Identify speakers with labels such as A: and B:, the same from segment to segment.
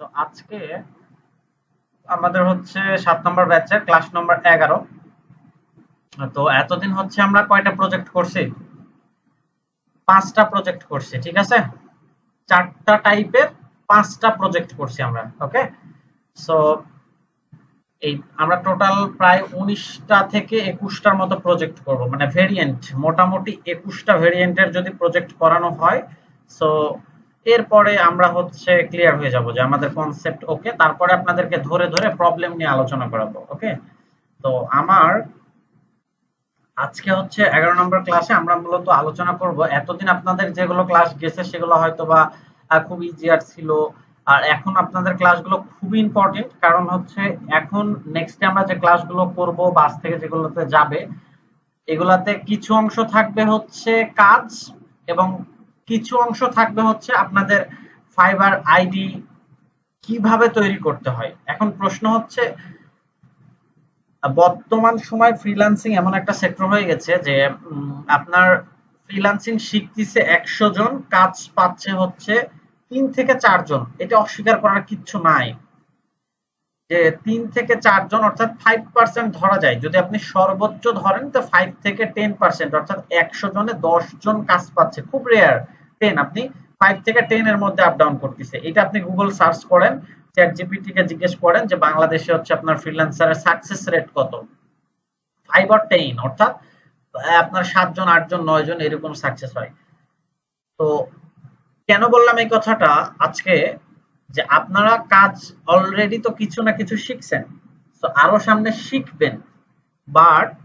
A: তো আজকে আমাদের হচ্ছে 7 নম্বর ব্যাচের ক্লাস নম্বর 11। তো এতদিন হচ্ছে আমরা কয়টা প্রজেক্ট করছি? 5টা প্রজেক্ট করছি, ঠিক আছে? 4টা টাইপের 5টা প্রজেক্ট করছি আমরা। ওকে, সো এই আমরা টোটাল প্রায় 19টা থেকে 21টার মতো প্রজেক্ট করব, মানে ভেরিয়েন্ট মোটামুটি 21টা ভেরিয়েন্টের যদি প্রজেক্ট করানো হয়, সো এরপরে আমরা হচ্ছে ক্লিয়ার হয়ে যাব যে আমাদের কনসেপ্ট ওকে। তারপরে আপনাদেরকে ধরে ধরে প্রবলেম নিয়ে আলোচনা করাবো। ওকে, তো আমার আজকে হচ্ছে 11 নম্বর ক্লাসে আমরা মূলত আলোচনা করব এতদিন আপনাদের যেগুলো ক্লাস গেছে সেগুলো হয়তো বা খুব ইজিয়ার ছিল। আর এখন আপনাদের ক্লাসগুলো খুবই ইম্পর্টেন্ট, কারণ হচ্ছে এখন নেক্সটে আমরা যে ক্লাসগুলো করব বাস থেকে যেগুলোতে যাবে, এগুলাতে কিছু অংশ থাকবে হচ্ছে কাজ, এবং কিছু অংশ থাকবে হচ্ছে আপনাদের ফাইবার আইডি কিভাবে তৈরি করতে হয়। এখন প্রশ্ন হচ্ছে, বর্তমান সময় ফ্রিল্যান্সিং এমন একটা সেক্টর হয়ে গেছে যে আপনার ফ্রিল্যান্সিং শিখতেছে 100 জন, কাজ পাচ্ছে হচ্ছে 3 থেকে 4 জন। এটা অস্বীকার করার কিচ্ছু নাই যে 3 থেকে 4 জন অর্থাৎ 5% ধরা যায়। যদি আপনি সর্বোচ্চ ধরেন তো 5 থেকে 10%, অর্থাৎ 100 জনে 10 জন কাজ পাচ্ছে। খুব রেয়ার 10, আপনি 5 থেকে 10 এর মধ্যে আপ ডাউন করতেছে। এটা আপনি গুগল সার্চ করেন, চ্যাট জিপিটি কে জিজ্ঞেস করেন যে বাংলাদেশে হচ্ছে আপনার ফ্রিল্যান্সারের সাকসেস রেট কত, 5 or 10, অর্থাৎ আপনার 7 জন 8 জন 9 জন এরকম সাকসেস হয়। তো কেন বললাম এই কথাটা আজকে, যে আপনারা কাজ অলরেডি তো কিছু না কিছু শিখছেন, তো আরো সামনে শিখবেন, বাট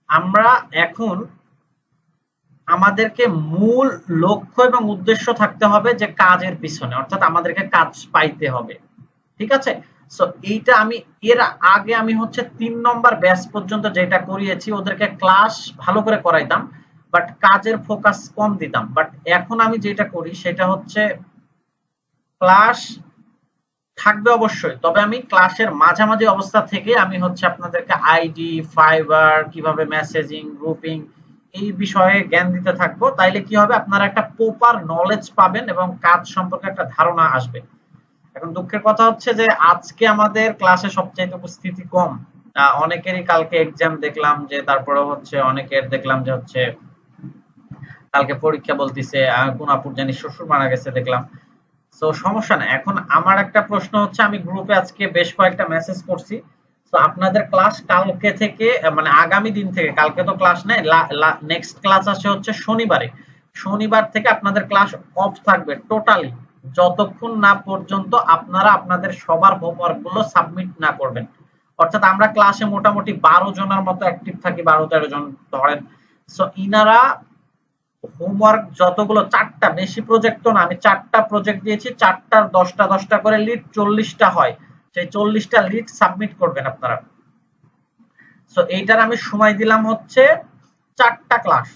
A: আমরা এখন আমাদেরকে মূল লক্ষ্য এবং উদ্দেশ্য থাকতে হবে যে কাজের পিছনে, অর্থাৎ আমাদেরকে কাজ পাইতে হবে। ঠিক আছে? সো এইটা আমি এর আগে আমি হচ্ছে 3 নম্বর ব্যাচ পর্যন্ত যেটা করিয়েছি ওদেরকে ক্লাস ভালো করে করাইতাম, বাট কাজের ফোকাস কম দিতাম। বাট এখন আমি যেটা করি সেটা হচ্ছে ক্লাস থাকবে অবশ্যই, তবে আমি ক্লাসের মাঝামাঝি অবস্থা থেকে আমি হচ্ছে আপনাদেরকে আইডি, ফাইবার, কিভাবে মেসেজিং, গ্রুপিং এই বিষয়ে জ্ঞান দিতে থাকবো। তাইলে কি হবে, আপনারা একটা প্রপার নলেজ পাবেন এবং কাজ সম্পর্কে একটা ধারণা আসবে। এখন দুঃখের কথা হচ্ছে যে আজকে আমাদের ক্লাসে সবচাইতে উপস্থিতি কম। অনেকেরই কালকে এক্সাম দেখলাম, যে তারপরে হচ্ছে অনেকের দেখলাম যে হচ্ছে কালকে পরীক্ষা বলতিছে, কোন আপুর জানি শ্বশুর মারা গেছে দেখলাম। তো সমস্যা না। এখন আমার একটা প্রশ্ন হচ্ছে, আমি গ্রুপে আজকে বেশ কয়েকটা মেসেজ করছি। তো আপনাদের ক্লাস কালকে থেকে, মানে আগামী দিন থেকে, কালকে তো ক্লাস নেই, নেক্সট ক্লাস আসে হচ্ছে শনিবারে। শনিবার থেকে আপনাদের ক্লাস অফ থাকবে টোটালি, যতক্ষণ না পর্যন্ত আপনারা আপনাদের সবার হোমওয়ার্ক গুলো সাবমিট না করবেন। অর্থাৎ আমরা ক্লাসে মোটামুটি 12 জনের মতো অ্যাক্টিভ থাকি, 12-13 জন ধরেন। সো ইনারা হোমওয়ার্ক যতগুলো, 4টা, বেশি প্রজেক্ট তো না, আমি 4টা প্রজেক্ট দিয়েছি, 4টার 10টা 10টা করে লিড, 40টা হয়। সেই 40টা লিড সাবমিট করবেন আপনারা। সো এইটার আমি সময় দিলাম হচ্ছে 4টা ক্লাস,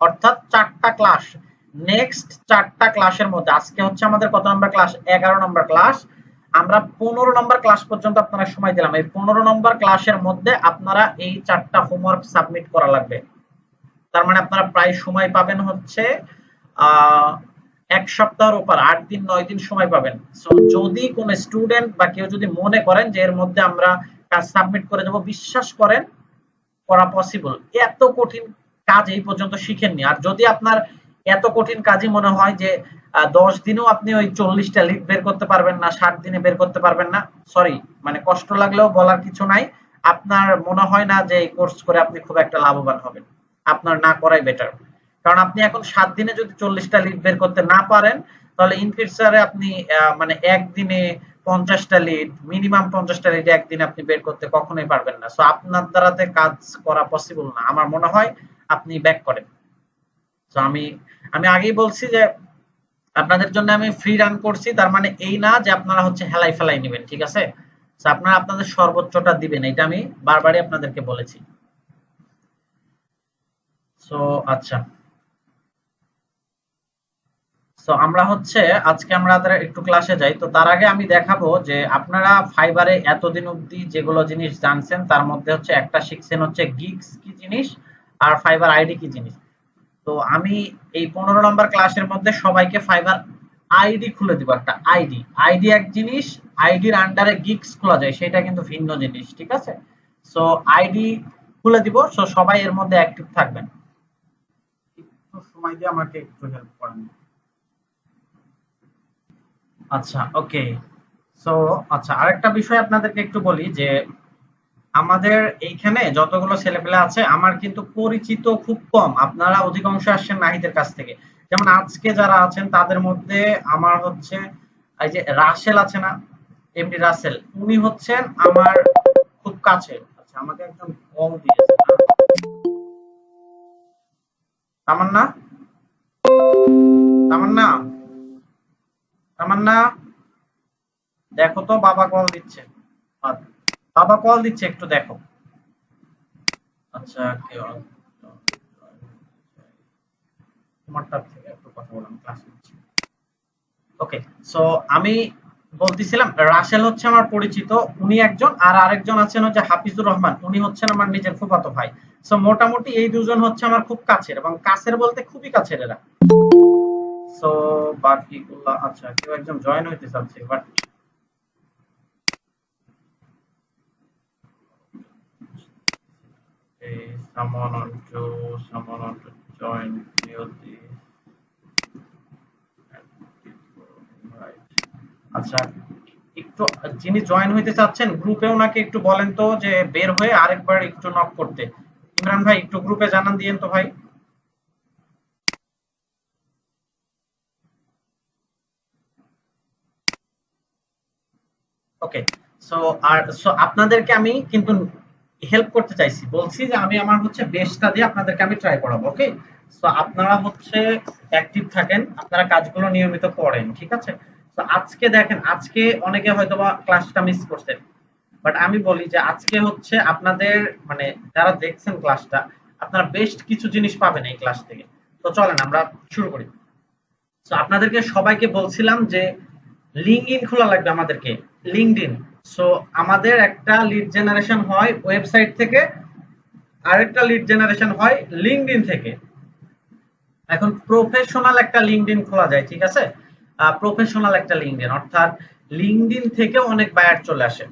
A: অর্থাৎ 4টা ক্লাস। নেক্সট 4টা ক্লাসের মধ্যে, আজকে হচ্ছে আমাদের কত নম্বর ক্লাস? 11 নম্বর ক্লাস। আমরা 15 নম্বর ক্লাস পর্যন্ত আপনারা সময় দিলাম। এই 15 নম্বর ক্লাসের মধ্যে আপনারা এই 4টা হোমওয়ার্ক সাবমিট করা লাগবে। তার মানে আপনারা প্রায় সময় পাবেন হচ্ছে 1 সপ্তাহের উপর, 8 দিন 9 দিন সময় পাবেন। সো যদি কোন স্টুডেন্ট বা কেউ যদি মনে করেন যে এর মধ্যে আমরা কাজ সাবমিট করে দেব, বিশ্বাস করেন করা পসিবল। এত কঠিন কাজ এই পর্যন্ত শিখেননি। আর যদি আপনার এত কঠিন কাজই মনে হয় যে 10 দিনেও আপনি ওই 40টা লিড বের করতে পারবেন না, 60 দিনে বের করতে পারবেন না, সরি, মানে কষ্ট লাগলেও বলার কিছু নাই। আপনার মনে হয় না যে এই কোর্স করে আপনি খুব একটা লাভবান হবেন, আপনার না করাই বেটার। কারণ আপনি এখন 7 দিনে যদি 40টা লিড বের করতে না পারেন, তাহলে ইন ফিউচারে আপনি মানে একদিনে 50টা লিড, মিনিমাম 50টা লিড একদিনে আপনি বের করতে কখনোই পারবেন না। সো আপনার দ্বারাতে কাজ করা পসিবল না। আমার মনে হয় আপনি ব্যাক করেন। তো আমি আমি আগেই বলছি যে আপনাদের জন্য আমি ফ্রি রান করছি, তার মানে এই না যে আপনারা হচ্ছে হেলাই ফেলাই নেবেন, ঠিক আছে? তো আপনারা আপনাদের সর্বোচ্চটা দিবেন, এটা আমি বারবারই আপনাদেরকে বলেছি। সো আচ্ছা, সো আমরা হচ্ছে আজকে আমাদের একটু ক্লাসে যাই। তো তার আগে আমি দেখাবো যে আপনারা ফাইবারে এতদিন অবধি যেগুলো জিনিস জানছেন তার মধ্যে হচ্ছে একটা শিখছেন হচ্ছে গিগস কি জিনিস, আর ফাইবার আইডি কি জিনিস। তো আমি এই 15 নম্বর ক্লাসের মধ্যে সবাইকে ফাইবার আইডি খুলে দিব, একটা আইডি। আইডি এক জিনিস, আইডির আন্ডারে গিগস খোলা যায়, সেটা কিন্তু ভিন্ন জিনিস, ঠিক আছে? সো আইডি খুলে দিব, সো সবাই এর মধ্যে অ্যাক্টিভ থাকবেন। একটু সময় দিয়ে আমাকে একটু হেল্প করেন। আচ্ছা, ওকে। সো আচ্ছা, আরেকটা বিষয় আপনাদেরকে একটু বলি যে আমাদের এইখানে যতগুলো ছেলেপেলে আছে আমার কিন্তু পরিচিত খুব কম। আপনারা অধিকাংশ আসছেন নাহিদের কাছ থেকে। যেমন আজকে যারা আছেন তাদের মধ্যে আমার হচ্ছে এই যে রাসেল আছে না, এমডি রাসেল, উনি হচ্ছেন আমার খুব কাছে। আচ্ছা, আমাকে একজন কল দিয়েছে না, তামান্না, তামান্না, তামান্না, দেখো তো বাবা কল দিচ্ছে। আচ্ছা, বাবা কল দিচ্ছে, একটু দেখো। আচ্ছা, কেউ তোমারটা থেকে একটু কথা বললাম, ক্লাস নিচ্ছি। ওকে। সো আমি বলতেছিলাম রাসেল হচ্ছে আমার পরিচিত, উনি একজন, আর আরেকজন আছেন হচ্ছে হাফিজুর রহমান, উনি হচ্ছেন আমার নিজের ফুফাতো ভাই। সো মোটামুটি এই দুজন হচ্ছে আমার খুব কাছের, এবং কাছের বলতে খুবই কাছের এরা। সো বাকিগুলা, আচ্ছা কেউ একজন জয়েন হইতে চাচ্ছে, but someone want to join the right. আচ্ছা, একটু যিনি জয়েন হইতে চাচ্ছেন গ্রুপে ওনাকে একটু বলেন তো যে বের হয়ে আরেকবার একটু নক করতে। ইমরান ভাই একটু গ্রুপে জানান দিয়েন তো ভাই। ওকে। সো সো আপনাদেরকে আমি কিন্তু হেল্প করতে চাইছি, বলছি যে আমি আমার হচ্ছে বেস্টটা দিয়ে আপনাদেরকে আমি ট্রাই করাবো। ওকে। সো আপনারা হচ্ছে অ্যাক্টিভ থাকেন, আপনারা কাজগুলো নিয়মিত করেন, ঠিক আছে? তো আজকে দেখেন, আজকে অনেকে হয়তোবা ক্লাসটা মিস করছেন, বাট আমি বলি যে আজকে হচ্ছে আপনাদের মানে যারা দেখছেন ক্লাসটা, আপনারা বেস্ট কিছু জিনিস পাবেন এই ক্লাস থেকে। তো চলেন আমরা শুরু করি। তো আপনাদেরকে সবাইকে বলছিলাম যে লিঙ্কডইন খোলা লাগবে আমাদেরকে, লিঙ্কডইন। সো আমাদের একটা লিড জেনারেশন হয় ওয়েবসাইট থেকে, আরেকটা লিড জেনারেশন হয় লিঙ্কডইন থেকে। এখন প্রফেশনাল একটা লিঙ্কডইন খোলা যায়, ঠিক আছে? প্রফেশনাল একটা লিঙ্কডইন, অর্থাৎ লিঙ্কডইন থেকেও অনেক বায়ার চলে আসে।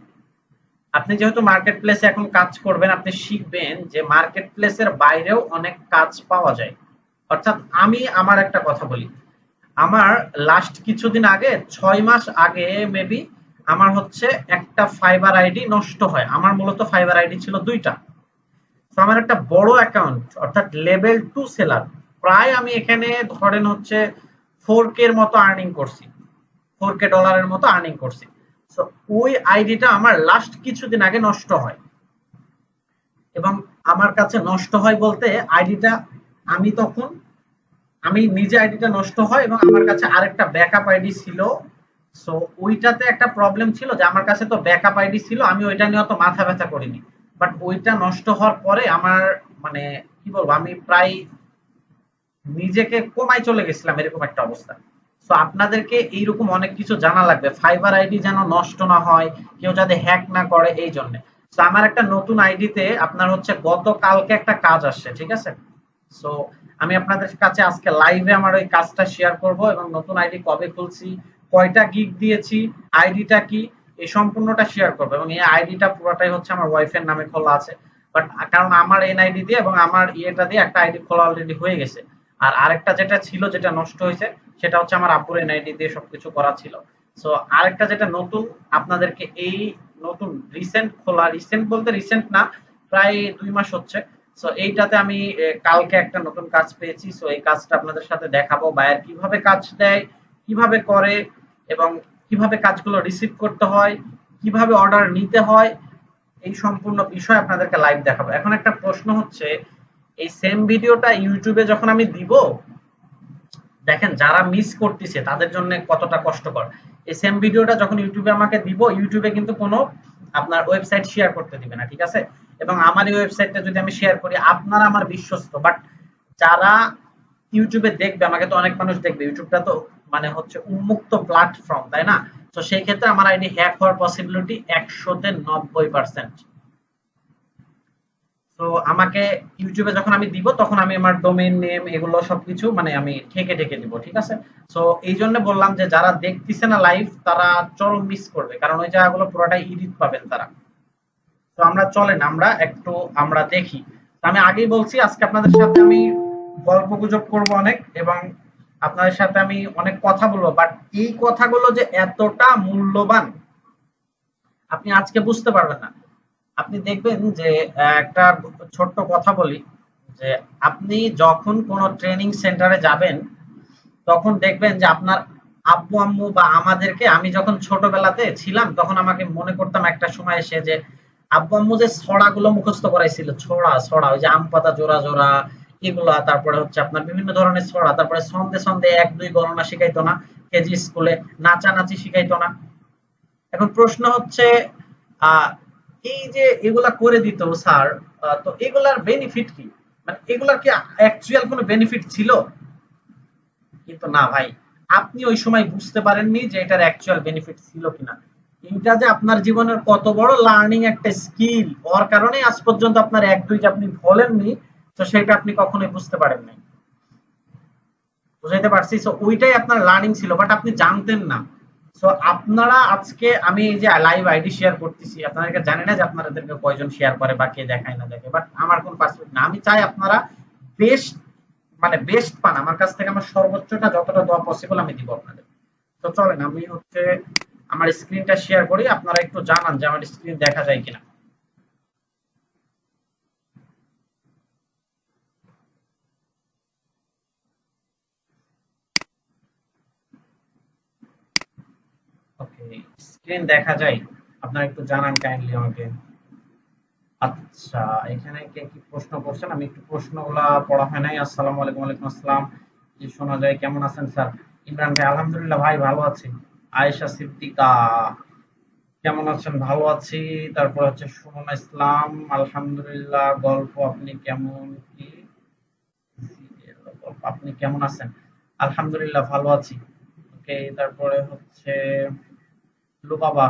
A: আপনি যেহেতু মার্কেট প্লেসে এখন কাজ করবেন, আপনি শিখবেন যে মার্কেট প্লেসের বাইরেও অনেক কাজ পাওয়া যায়। অর্থাৎ আমি আমার একটা কথা বলি, আমার লাস্ট কিছুদিন আগে 6 মাস আগে মেবি আমার হচ্ছে একটা ফাইবার আইডি নষ্ট হয়। আমার মূলত ফাইবার আইডি ছিল 2টা। তো আমার একটা বড় অ্যাকাউন্ট, অর্থাৎ লেভেল 2 সেলার, প্রায় আমি এখানে ধরেন হচ্ছে 4K এর মতো আর্নিং করছি, 4K ডলারের মতো আর্নিং করছি। তো ওই আইডিটা আমার লাস্ট কিছুদিন আগে নষ্ট হয়, এবং আমার কাছে নষ্ট হয় বলতে আইডিটা আমি তখন, আমি নিজে আইডিটা নষ্ট হয় এবং আমার কাছে আরেকটা ব্যাকআপ আইডি ছিল। সো ওইটাতে একটা প্রবলেম ছিল যে আমার কাছে তো ব্যাকআপ আইডি ছিল, আমি ওইটা নিয়ে অত মাথা ব্যথা করিনি। বাট ওইটা নষ্ট হওয়ার পরে আমার মানে কি বলবো, আমি প্রায় নিজেকে কমায় চলে গেছিলাম, এরকম একটা অবস্থা। সো আপনাদেরকে এইরকম অনেক কিছু জানা লাগবে, ফাইবার আইডি যেন নষ্ট না হয়, কেউ যাতে হ্যাক না করে, এই জন্য। সো আমার একটা নতুন আইডিতে আপনার হচ্ছে গতকালকে একটা কাজ আসছে, ঠিক আছে? সো আমি আপনাদের কাছে আজকে লাইভে আমার ওই কাজটা শেয়ার করব, এবং নতুন আইডি কবে খুলছি, কয়টা গিগ দিয়েছি, আইডিটা কি, এই সম্পূর্ণটা শেয়ার করবো। এবং এই আইডিটা পুরোটাই হচ্ছে আমার ওয়াইফের নামে খোলা আছে, বাট কারণ আমার এনআইডি দিয়ে এবং আমার ইয়েটা দিয়ে একটা আইডি খোলা অলরেডি হয়ে গেছে। আর আরেকটা যেটা ছিল, যেটা নষ্ট হয়েছে, সেটা হচ্ছে আমার আব্বুর এনআইডি দিয়ে সবকিছু করা ছিল। সো আরেকটা যেটা নতুন, আপনাদেরকে এই নতুন রিসেন্ট খোলা, রিসেন্ট বলতে রিসেন্ট না, প্রায় 2 মাস হচ্ছে। সো এইটাতে আমি কালকে একটা নতুন কাজ পেয়েছি। সো এই কাজটা আপনাদের সাথে দেখাবো, বায়ার কিভাবে কাজ দেয়, কিভাবে করে, এবং কিভাবে কাজগুলো রিসিভ করতে হয়, কিভাবে অর্ডার নিতে হয়, এই সম্পূর্ণ বিষয় আপনাদেরকে লাইভ দেখাবো। এখন একটা প্রশ্ন হচ্ছে, এই সেম ভিডিওটা ইউটিউবে যখন আমি দিব, দেখেন যারা মিস করতেছে তাদের জন্য কতটা কষ্টকর। এই সেম ভিডিওটা যখন ইউটিউবে আমাকে দিব, ইউটিউবে কিন্তু কোনো আপনার ওয়েবসাইট শেয়ার করতে দিবে না, ঠিক আছে? এবং আমার এই ওয়েবসাইটটা যদি আমি শেয়ার করি, আপনারা আমার বিশ্বস্ত, বাট যারা ইউটিউবে দেখবে, আমাকে তো অনেক মানুষ দেখবে, ইউটিউবটা তো মানে হচ্ছে উন্মুক্ত প্ল্যাটফর্ম, তাই না? তো সেই ক্ষেত্রে আমার আইডি হ্যাক হওয়ার পসিবিলিটি 100-তে 90%। তো আমাকে ইউটিউবে যখন আমি দিব তখন আমি আমার ডোমেইন নেম এগুলো সবকিছু মানে আমি ঠেকে ঠেকে দিব, ঠিক আছে? সো এই জন্য বললাম যে যারা দেখতেছে না লাইভ তারা চরম মিস করবে, কারণ ওই জায়গাগুলো পুরোটাই এডিট পাবেন তারা। তো আমরা চলেন আমরা দেখি। তো আমি আগেই বলছি আজকে আপনাদের সাথে আমি গল্প গুজব করবো অনেক, এবং আপনাদের সাথে আমি অনেক কথা বলবো, বাট এই কথাগুলো যে এতটা মূল্যবান আপনি আজকে বুঝতে পারবেন না। আপনি দেখবেন যে একটা ছোট্ট কথা বলি, যে আপনি যখন কোনো ট্রেনিং সেন্টারে যাবেন তখন দেখবেন যে আপনার আব্বু আম্মু বা আমাদেরকে, আমি যখন ছোটবেলাতে ছিলাম তখন আমাকে মনে করতাম একটা সময় এসে যে আব্বু আম্মু যে ছড়াগুলো মুখস্থ করাইছিল, ছড়া ছড়া ওই যে আম পাতা জোড়া জোড়া এগুলা, তারপরে হচ্ছে আপনার বিভিন্ন ধরনের ছড়া, তারপরে ছন্দে ছন্দে এক দুই গণনা শিখাইতো না কেজি স্কুলে, নাচানাচি শিখাইতো না। এখন প্রশ্ন হচ্ছে আহ এই যে এগুলা করে দিত স্যার, তো এগুলার বেনিফিট কি? মানে এগুলার কি অ্যাকচুয়াল কোনো বেনিফিট ছিল? কিন্তু না ভাই, আপনি ওই সময় বুঝতে পারেননি যে এটার অ্যাকচুয়াল বেনিফিট ছিল কিনা। এইটা যে আপনার জীবনের কত বড় লার্নিং একটা স্কিল, ওর কারণে আজ পর্যন্ত আপনার এক দুই যে আপনি বলেননি, তো সেটা আপনি কখনোই বুঝতে পারেন নাই। বুঝাইতে পারছি? সো ওইটাই আপনার লার্নিং ছিল, বাট আপনি জানতেন না। সো আপনারা আজকে আমি এই যে লাইভ আইডি শেয়ার করতেছি, আপনাদেরকে জানি না যে আপনাদেরকে কয়জন শেয়ার করে বা কে দেখায় না দেখে, বাট আমার কোন পার্সপেক্টিভ না, আমি চাই আপনারা বেস্ট মানে বেস্ট পান আমার কাছ থেকে, আমার সর্বোচ্চটা যতটা দেওয়া পসিবল আমি দিব আপনাদের। তো চলেন আমি হচ্ছে আমার স্ক্রিনটা শেয়ার করি, আপনারা একটু জানান যে আমার স্ক্রিন দেখা যায় কিনা। ওকে, স্ক্রিন দেখা যায়? আপনারা একটু জানান কাইন্ডলি আমাকে। আচ্ছা, এখানে কে কি প্রশ্ন করছেন? আমি একটু প্রশ্নগুলা পড়া হয় নাই। আসসালামু আলাইকুম। ওয়ালাইকুম আসসালাম। জি শোনা যায়। কেমন আছেন স্যার? ইমরান ভাই, আলহামদুলিল্লাহ ভাই ভালো আছি। আয়েশা সিদ্দিকা, কেমন আছেন? ভালো আছি। তারপর হচ্ছে সুমনা ইসলাম, আলহামদুলিল্লাহ। গল্প, আপনি কেমন কি আপনি কেমন আছেন? আলহামদুলিল্লাহ ভালো আছি। ওকে, তারপরে হচ্ছে লুবাবা,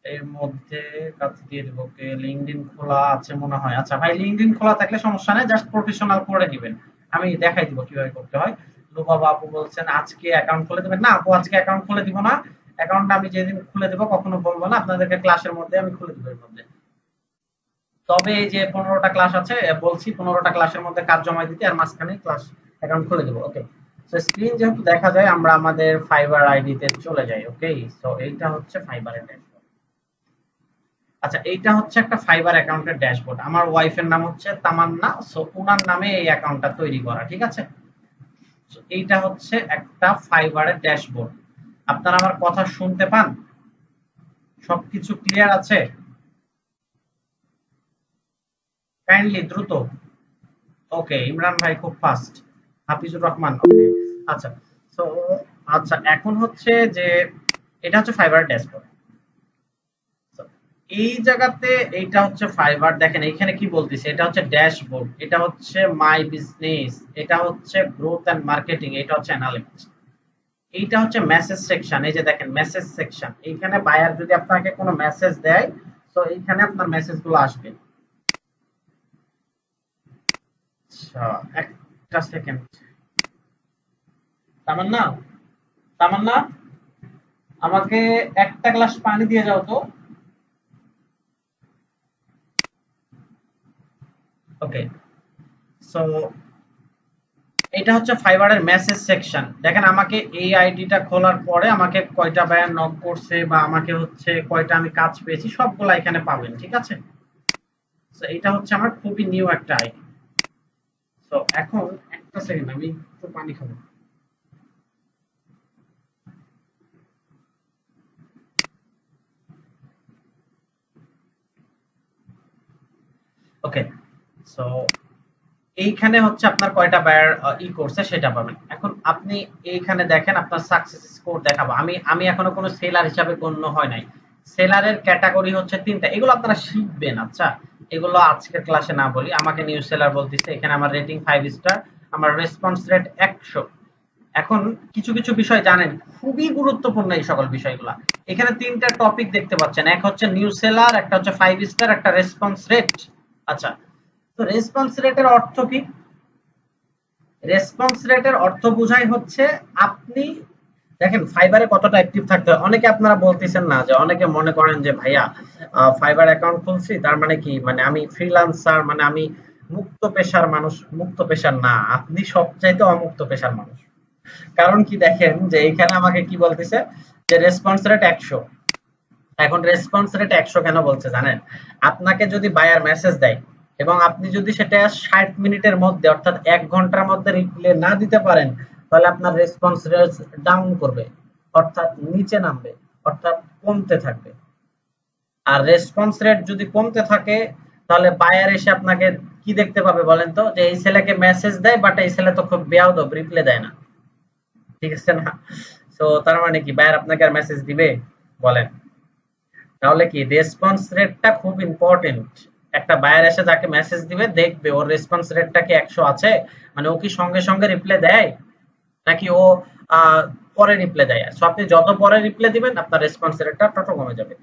A: এর মধ্যে কাজ দিয়ে দিব। ওকে, লিঙ্কডইন খোলা আছে মনে হয়। আচ্ছা ভাই, লিঙ্কডইন খোলা থাকলে সমস্যা নেই, জাস্ট প্রফেশনাল করে দিবেন, আমি দেখাই দিব কিভাবে করতে হয়। লুবাবা আপু বলছেন আজকে অ্যাকাউন্ট খুলে দিবেন? না আপু, আজকে অ্যাকাউন্ট খুলে দিব না। অ্যাকাউন্টটা আমি যেদিন খুলে দিব কখনো বলবো না আপনাদেরকে, ক্লাসের মধ্যে আমি খুলে দিব এর মধ্যে। তবে এই যে 15টা ক্লাস আছে, বলছি 15টা ক্লাসের মধ্যে কাজ জমা দিতে, আর মাঝখানে ক্লাস অ্যাকাউন্ট খুলে দেবো। ওকে, সো স্ক্রিন যেহেতু দেখা যায়, আমরা আমাদের ফাইবার আইডি তে চলে যাই। ওকে, সো এইটা হচ্ছে ফাইবারের ড্যাশবোর্ড। আচ্ছা, এইটা হচ্ছে একটা ফাইবার অ্যাকাউন্টের ড্যাশবোর্ড। আমার ওয়াইফের নাম হচ্ছে তামান্না, সো উনার নামে এই অ্যাকাউন্টটা তৈরি করা, ঠিক আছে? So, এইটা হচ্ছে একটা ফাইবারের ড্যাশবোর্ড। আপনারা আমার কথা শুনতে পান? সবকিছু ক্লিয়ার আছে? কাইন্ডলি দ্রুত। ওকে, ইমরান ভাই খুব ফাস্ট। হাফিজুর রহমান, ওকে। আচ্ছা, সো আচ্ছা এখন হচ্ছে যে এটা হচ্ছে ফাইবার ড্যাশবোর্ড। এই জায়গাতে এইটা হচ্ছে ফাইবার, দেখেন এখানে কি বলতেছে, এটা হচ্ছে ড্যাশবোর্ড, এটা হচ্ছে মাই বিজনেস, এটা হচ্ছে গ্রোথ এন্ড মার্কেটিং, এটা হচ্ছে অ্যানালিটিক্স, এইটা হচ্ছে মেসেজ সেকশন। এই যে দেখেন মেসেজ সেকশন, এইখানে বায়ার যদি আপনাকে কোনো মেসেজ দেয়, তো এইখানে আপনার মেসেজ গুলো আসবে। আচ্ছা, একটা সেকেন্ড। তামান্না, তামান্না, আমাকে একটা গ্লাস পানি দিয়ে যাও তো। ওকে, সো এটা হচ্ছে ফাইবারের মেসেজ সেকশন। দেখেন আমাকে এই আইডিটা খোলার পরে আমাকে কয়টা বায়ার নক করছে বা আমাকে হচ্ছে কয়টা আমি কাজ পেয়েছি সবগুলো এখানে পাবেন, ঠিক আছে? তো এটা হচ্ছে আমার খুবই নিউ একটা আইডি। তো এখন একটা সেকেন্ড, আমি একটু পানি খাবো। ওকে, সো এইখানে হচ্ছে আপনার কয়টা বায়ার করছে সেটা পাবেন। এখন আপনি এইখানে দেখেন আপনার সাকসেস স্কোর দেখাবো। আমি আমি এখনো কোনো সেলার হিসাবে গণ্য হয় নাই। সেলারের ক্যাটাগরি হচ্ছে 3টা, এগুলো আপনারা শিখবেন। আচ্ছা, এগুলো আজকের ক্লাসে না বলি, আমাকে নিউ সেলার বলতেছে। এখানে আমার রেটিং 5 স্টার, আমার রেসপন্স রেট 100। এখন কিছু কিছু বিষয় জানেন, খুবই গুরুত্বপূর্ণ এই সকল বিষয়গুলা। এখানে 3টা টপিক দেখতে পাচ্ছেন, এক হচ্ছে নিউ সেলার, একটা হচ্ছে 5 স্টার, একটা রেসপন্স রেট। আচ্ছা, তো রেসপন্স রেটের অর্থ কি? রেসপন্স রেটের অর্থ বোঝাই হচ্ছে আপনি দেখেন ফাইবারে কতটা অ্যাক্টিভ থাকতে হয়। অনেকে আপনারা বলতেছেন না যে অনেকে মনে করেন যে ভাইয়া ফাইবার অ্যাকাউন্ট খুলছি তার মানে কি, মানে আমি ফ্রিল্যান্সার, মানে আমি মুক্ত পেশার মানুষ। মুক্ত পেশার না, আপনি সবচাইতে অমুক্ত পেশার মানুষ। কারণ কি দেখেন যে এখানে আমাকে কি বলতেছে যে রেসপন্স রেট 100। এখন রেসপন্স রেট 100 কেন বলছে জানেন? আপনাকে যদি বায়ার মেসেজ দেয় এবং আপনি যদি সেটা 60 মিনিটের মধ্যে অর্থাৎ 1 ঘন্টার মধ্যে রিপ্লাই না দিতে পারেন, তাহলে আপনার রেসপন্স রেট ডাউন করবে, অর্থাৎ নিচে নামবে, অর্থাৎ কমতে থাকবে। আর রেসপন্স রেট যদি কমতে থাকে তাহলে বায়ার এসে আপনাকে কি দেখতে পাবে বলেন তো, যে এই ছেলেকে মেসেজ দেয় বাট এই ছেলে তো খুব বেয়াদব, রিপ্লাই দেয় না। ঠিক আছে না? সো তার মানে কি বায়ার আপনাকে আর মেসেজ দিবে বলেন? তাহলে কি রেসপন্স রেটটা খুব ইম্পর্টেন্ট। একটা বায়ার এসে যাকে মেসেজ দিবে দেখবে ওর রেসপন্স রেটটা কি 100 আছে, মানে ও কি সঙ্গে সঙ্গে রিপ্লাই দেয় নাকি ও পরে রিপ্লাই দেয়। সো আপনি যত পরে রিপ্লাই দিবেন আপনার রেসপন্স রেটটা তত কমে যাবে।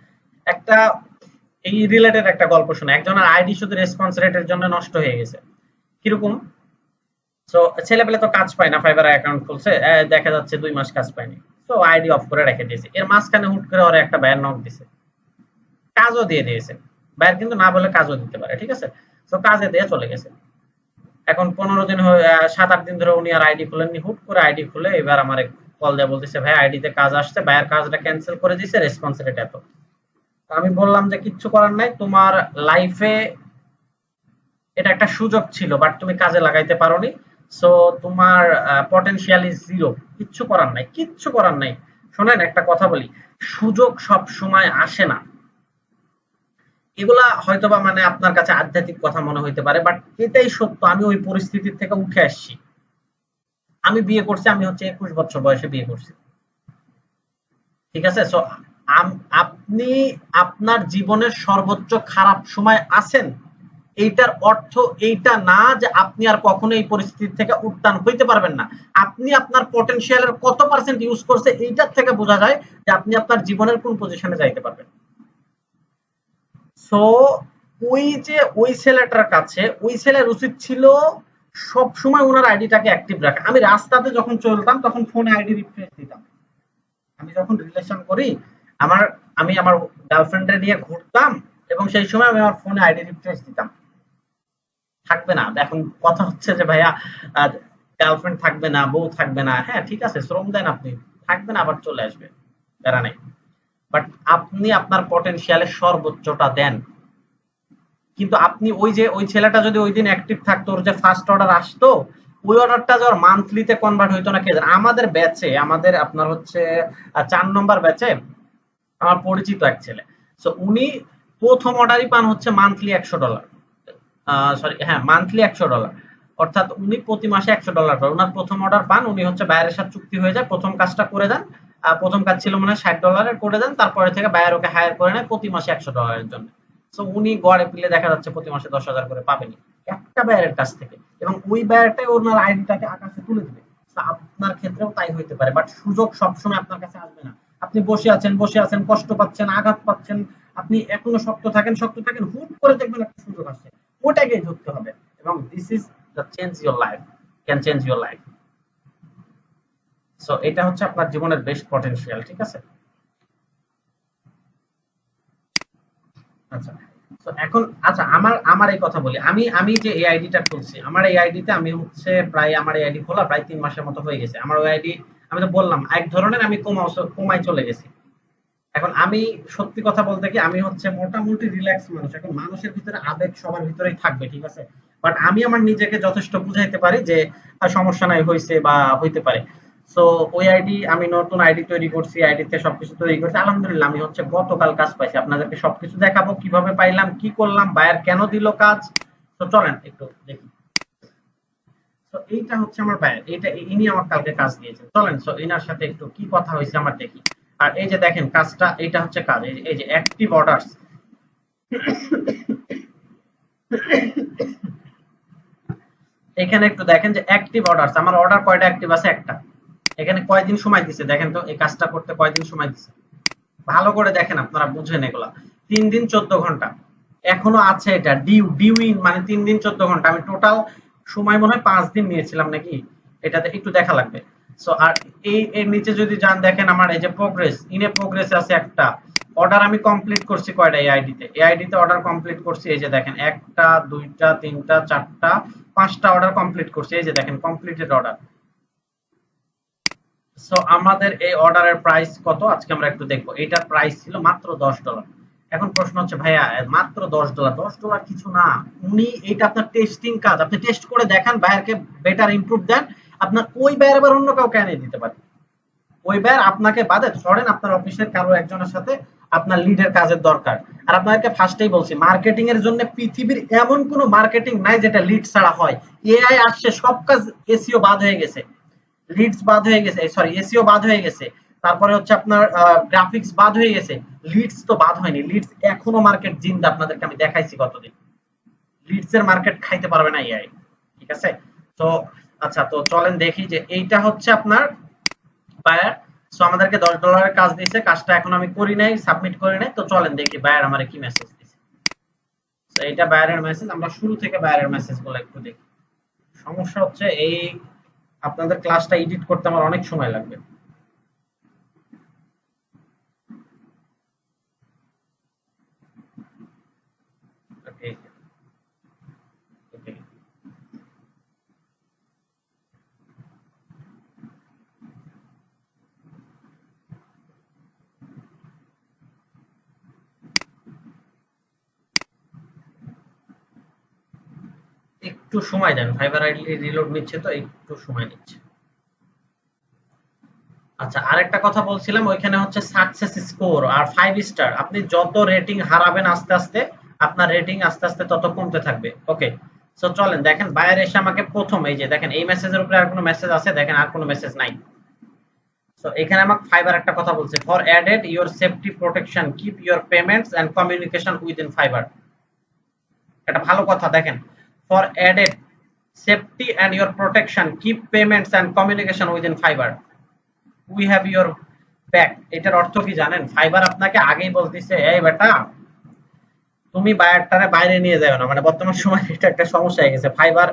A: একটা এই রিলেটেড একটা গল্প শুনে, একজনের আইডি শুধু রেসপন্স রেটের জন্য নষ্ট হয়ে গেছে। কিরকম? সো ছেলেপেলে তো কাজ পায় না, ফাইবার অ্যাকাউন্ট খুলছে, দেখা যাচ্ছে 2 মাস কাজ পায়নি। সো আইডি অফ করে রেখে দিয়েছে। এর মাঝখানে হুট করে ওরে একটা বায়ার নক দিছে, কাজও দিয়ে দিয়েছে। বায়ার কিন্তু না বলে কাজও দিতে পারে, ঠিক আছে? তো কাজে দিয়ে চলে গেছে। এখন 15 দিন হয়ে 7-8 দিন ধরে উনি আর আইডি খুলেননি। হুট করে আইডি খুলে এবার আমারে কল দিয়ে বলতেছে ভাই আইডিতে কাজ আসছে, বায়ার কাজটা ক্যান্সেল করে দিয়েছে, রেসপন্স রেট এত। আমি বললাম যে কিচ্ছু করার নাই, তোমার লাইফে এটা একটা সুযোগ ছিল বাট তুমি কাজে লাগাইতে পারোনি। সো তোমার পটেনশিয়াল ইজ জিরো। কিচ্ছু করার নাই, কিচ্ছু করার নাই। শোনেন একটা কথা বলি, সুযোগ সব সময় আসে না। এগুলা হয়তোবা মানে আপনার কাছে আধ্যাত্মিক কথা মনে হইতে পারে বাট এটাই সত্য। আমি ওই পরিস্থিতির থেকে উঠে আসছি। আমি বিয়ে করছি, আমি হচ্ছে 21 বছর বয়সে বিয়ে করছি। ঠিক আছে? সো আপনি আপনার জীবনের সর্বোচ্চ খারাপ সময় আছেন, এইটার অর্থ এইটা না যে আপনি আর কখনো এই পরিস্থিতি থেকে উত্থান হইতে পারবেন না। আপনি আপনার পটেনশিয়ালের কত পার্সেন্ট ইউজ করছে এইটার থেকে বোঝা যায় যে আপনি আপনার জীবনের কোন পজিশনে যাইতে পারবেন। সো ওই যে ওই ছেলেটার কাছে ওই ছেলের উচিত ছিল সব সময় ওনার আইডিটাকে অ্যাক্টিভ রাখা। আমি রাস্তাতে যখন চলতাম তখন ফোনে আইডি রিফ্রেশ দিতাম। আমি যখন রিলেশন করি আমার আমি আমার গার্লফ্রেন্ডের নিয়ে ঘুরতাম এবং সেই সময় আমি আমার ফোনে আইডি রিফ্রেশ দিতাম। থাকবে না। এখন কথা হচ্ছে যে ভাইয়া গার্লফ্রেন্ড থাকবে না, বউ থাকবে না। হ্যাঁ ঠিক আছে, শ্রম দেন আপনি, থাকবে না আবার চলে আসবে, প্যারা নাই। বাট আপনি আপনার পটেনশিয়ালের সর্বোচ্চটা দেন। কিন্তু আপনি ওই যে ওই ছেলেটা যদি ওই দিন অ্যাক্টিভ থাকতো, ওর যে ফার্স্ট অর্ডার আসতো, ওই অর্ডারটা যে মান্থলিতে কনভার্ট হইতো না কে জানে। আমাদের ব্যাচে, আমাদের আপনার হচ্ছে 4 নম্বর ব্যাচে আমার পরিচিত এক ছেলে। সো উনি প্রথম অর্ডারই পান হচ্ছে মান্থলি $100। সরি, হ্যাঁ মান্থলি $100, অর্থাৎ উনি প্রতি মাসে $100 পান। ওনার প্রথম অর্ডার পান, উনি হচ্ছে বায়ারের সাথে চুক্তি হয়ে যায়, প্রথম কাজটা করে দেন। প্রথম কাজ ছিল মনে হয় $60 করে দেন, তারপরে থেকে বায়ার ওকে হায়ার করে নেয় প্রতি মাসে $100 জন্য। সো উনি গড়ে পিলে দেখা যাচ্ছে প্রতি মাসে 10,000 করে পাবেনি একটা বায়ারের কাছ থেকে, এবং ওই বায়ারটাই ওনার আইডিটাকে আকাশে তুলে দিবে। আপনার ক্ষেত্রেও তাই হইতে পারে বাট সুযোগ সবসময় আপনার কাছে আসবে না। আপনি বসে আছেন, কষ্ট পাচ্ছেন, আঘাত পাচ্ছেন, আপনি এখনো শক্ত থাকেন, হুট করে দেখবেন একটা সুযোগ আসছে, ওটাকে ধরতে হবে। এবং this is the change your life, can change your life. So এটা হচ্ছে আপনার জীবনের বেস্ট পটেনশিয়াল, ঠিক আছে? আচ্ছা, তো এখন আচ্ছা আমার আমার এই কথা বলি, আমি আমি যে এই আইডিটা খুলছি, আমার এই আইডিতে আমি হচ্ছে প্রায়, আমার এই আইডি খোলা প্রায় 3 মাসের মতো হয়ে গেছে। আমার ওই আইডি আমি তো বললাম এক ধরনের আমি কমায় চলে গেছি। এখন আমি সত্যি কথা বলতে কি আমি হচ্ছে মোটামুটি রিল্যাক্স মানুষ। এখন মানুষের ভিতরে আবেগ সবার ভিতরেই থাকবে, ঠিক আছে? বাট আমি আমার নিজেকে যথেষ্ট বুঝাইতে পারি যে সমস্যা নাই, হইছে বা হইতে পারে। সো ওই আইডি, আমি নতুন আইডি তৈরি করছি, আইডিতে সবকিছু তৈরি করছি, আলহামদুলিল্লাহ। আমি হচ্ছে গতকাল কাজ পাইছি, আপনাদেরকে সবকিছু দেখাবো কিভাবে পাইলাম, কি করলাম, বায়ার কেন দিল কাজ। তো চলেন একটু দেখি। তো এইটা হচ্ছে আমার বায়ার, এইটা ইনি আমার কালকে কাজ দিয়েছেন। চলেন সো এনার সাথে একটু কি কথা হয়েছে আমার দেখি। আর এই যে দেখেন কাজটা, এইটা হচ্ছে কাজ, এই যে অ্যাক্টিভ অর্ডারস। এখানে একটু দেখেন যে অ্যাক্টিভ অর্ডারস, আমার অর্ডার কয়টা অ্যাক্টিভ আছে, একটা। এখানে কয়দিন সময় দিছে দেখেন তো, এই কাজটা করতে কয়দিন সময় দিছে, ভালো করে দেখেন, আপনারা বুঝেন এগুলা। 3 দিন 14 ঘন্টা। এখনো আছে এটা ডিউ ইন মানে 3 দিন 14 ঘন্টা, আমি টোটাল সময় মনে হয় 5 দিন নিয়েছিলাম নাকি, এটাতে একটু দেখা লাগবে। সো আর এই এর নিচে যদি যান দেখেন আমার এই যে প্রোগ্রেস, ইনে প্রোগ্রেস আছে একটা অর্ডার আমি কমপ্লিট করছি কয়টা এই আইডিতে অর্ডার কমপ্লিট করছি, এই যে দেখেন একটা দুইটা তিনটা চারটা পাঁচটা অর্ডার কমপ্লিট করছি, এই যে দেখেন কমপ্লিটেড অর্ডার। সো আমাদের এই অর্ডারের প্রাইস কত আজকে আমরা একটু দেখবো। এটার প্রাইস ছিল মাত্র $10। এখন প্রশ্ন হচ্ছে ভাইয়া মাত্র $10, $10 কিছু না। উনি এটা আপনার টেস্টিং কাজ, আপনি টেস্ট করে দেখান, বায়ারকে বেটার ইমপ্রুভ দেন, আপনার ওই বায়ার আবার অন্য কাউকে এনে দিতে পারে। ওই বায়ার আপনাকে বাদে ধরেন আপনার অফিসের কারো একজনের সাথে আপনার লিডের কাজের দরকার, আর আপনাকে ফার্স্টেই বলছি মার্কেটিং এর জন্য পৃথিবীর এমন কোনো মার্কেটিং নাই যেটা লিড ছাড়া হয়। এআই আসছে, সব কাজ এসইও বাদ হয়ে গেছে, লিডস বাদ হয়ে গেছে, সরি এসইও বাদ হয়ে গেছে, তারপরে হচ্ছে আপনার গ্রাফিক্স বাদ হয়ে গেছে, লিডস তো বাদ হয়নি, লিডস এখনো মার্কেট জিন্দা, আপনাদেরকে আমি দেখাইছি কতদিন। লিডস এর মার্কেট খাইতে পারবে না এআই, ঠিক আছে। তো আচ্ছা, তো চলেন দেখি যে এইটা হচ্ছে আপনার বায়ার। সো আমাদেরকে $10 কাজ দিয়েছে, কাজটা এখন আমি করি নাই, সাবমিট করি নাই, তো চলেন দেখি বায়ার আমারে কি মেসেজ দিয়েছে। তো এটা বায়ারের মেসেজ, আমরা শুরু থেকে বায়ারের মেসেজগুলো একটু দেখি। সমস্যা হচ্ছে এই আপনাদের ক্লাসটা এডিট করতে আমার অনেক সময় লাগবে। ওকে, ওকে। একটু সময় দেন, ফাইবার আইডি রিলোড নিচ্ছে তো একটু সময় নিচ্ছে। আচ্ছা, আরেকটা কথা বলছিলাম, ওইখানে হচ্ছে সাকসেস স্কোর আর 5 স্টার, আপনি যত রেটিং হারাবেন আস্তে আস্তে আপনার রেটিং আস্তে আস্তে তত কমতে থাকবে। ওকে, সো চলেন দেখেন বায়ার এসে আমাকে প্রথম এই যে দেখেন এই মেসেজের উপরে আর কোনো মেসেজ আছে, দেখেন আর কোনো মেসেজ নাই। সো এখানে আমাকে ফাইবার একটা কথা বলছে, for added your safety protection keep your payments and communication within Fiverr. এটা ভালো কথা, দেখেন for added safety and your protection keep payments and communication within Fiverr, we have your back. এটার অর্থ কি জানেন? ফাইবার আপনাকে আগেই বলতেছে এই বেটা তুমি বায়ারটারে বাইরে নিয়ে যাও না, মানে বর্তমান সময় এটা একটা সমস্যা হয়ে গেছে। ফাইবার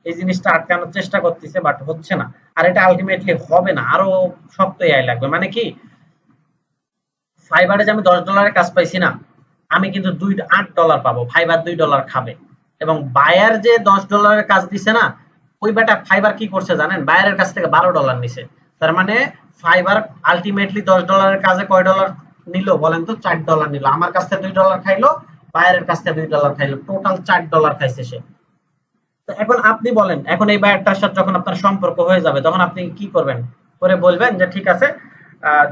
A: এই জিনিসটা আটকানোর চেষ্টা করতেছে বাট হচ্ছে না, আর এটা আলটিমেটলি হবে না, আরো শক্ত এআই লাগবে। মানে কি, ফাইবারে যে আমি $10 কাজ পাইছি না, আমি কিন্তু $8 পাবো, ফাইবার $2 খাবে। এবং বায়ার যে $10 কাজ দিছে না, ওই বেটা ফাইবার কি করছে জানেন, বায়ারের কাছ থেকে $12 নিছে। তার মানে ফাইবার আলটিমেটলি $10 কাজে কয় ডলার নিল বলেন তো? $4 নিল। আমার কাছ থেকে $2 খাইলো, বায়ারের কাছ থেকে $2 খাইলো, টোটাল $4 খাইছে সে। তো এখন আপনি বলেন, এখন এই বায়ারটার সাথে যখন আপনার সম্পর্ক হয়ে যাবে তখন আপনি কি করবেন? করে বলবেন যে ঠিক আছে,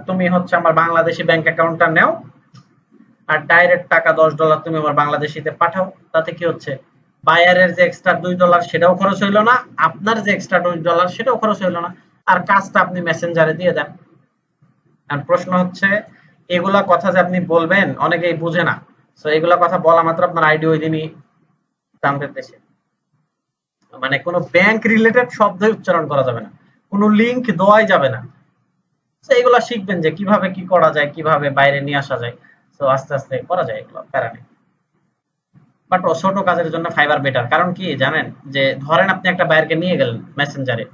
A: তুমি হচ্ছে আমার বাংলাদেশি ব্যাংক অ্যাকাউন্টটা নাও আর ডাইরেক্ট টাকা $10 তুমি আমার বাংলাদেশিতে পাঠাও। তাতে কি হচ্ছে, বায়ারের যে এক্সট্রা $2 সেটাও খরচ হইলো না, আপনার যে এক্সট্রা $2 সেটাও খরচ হইলো না, আর কাজটা আপনি মেসেঞ্জারে দিয়ে দেন। আর প্রশ্ন হচ্ছে এগুলা কথা যে আপনি বলবেন অনেকেই বুঝে না। তো এগুলা কথা বলা মাত্র আপনার আইডি ওই দিনই জানতে দেশে, মানে কোনো ব্যাংক রিলেটেড শব্দই উচ্চারণ করা যাবে না, কোনো লিংক দেওয়াই যাবে না। তো এগুলা শিখবেন যে কিভাবে কি করা যায়, কিভাবে বাইরে নিয়ে আসা যায়। তো আস্তে আস্তে করা যায়, এগুলো প্যারা নেই। বাট ছোট কাজের জন্য ফাইবার বেটার, কারণ কি জানেন, যে ধরেন আপনি একটা বায়ারকে নিয়ে গেলেন মেসেঞ্জারে,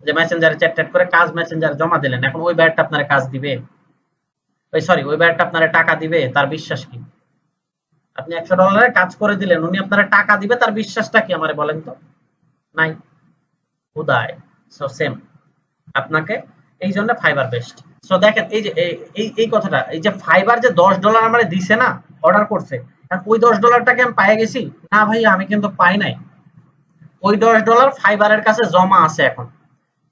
A: যে মেসেঞ্জারে চ্যাট ট্যাট করে কাজ মেসেঞ্জারে জমা দিলেন, এখন ওই বায়ারটা আপনার কাজ দিবে, ওই সরি ওই বায়ারটা আপনার টাকা দিবে, তার বিশ্বাস কি? আপনি $100 কাজ করে দিলেন, উনি আপনার টাকা দিবে, তার বিশ্বাসটা কি আমারে বলেন তো? নাই, হুদায়। সো সেম আপনাকে, এই জন্য ফাইবার বেস্ট। সো দেখেন এই যে এই কথাটা, এই যে ফাইবার যে $10 আমার দিছে না, অর্ডার করছে, ওই $10টাকে আমি পাই গেছি না ভাই, আমি কিন্তু পাই নাই। ওই $10 ফাইবারের কাছে জমা আছে এখন,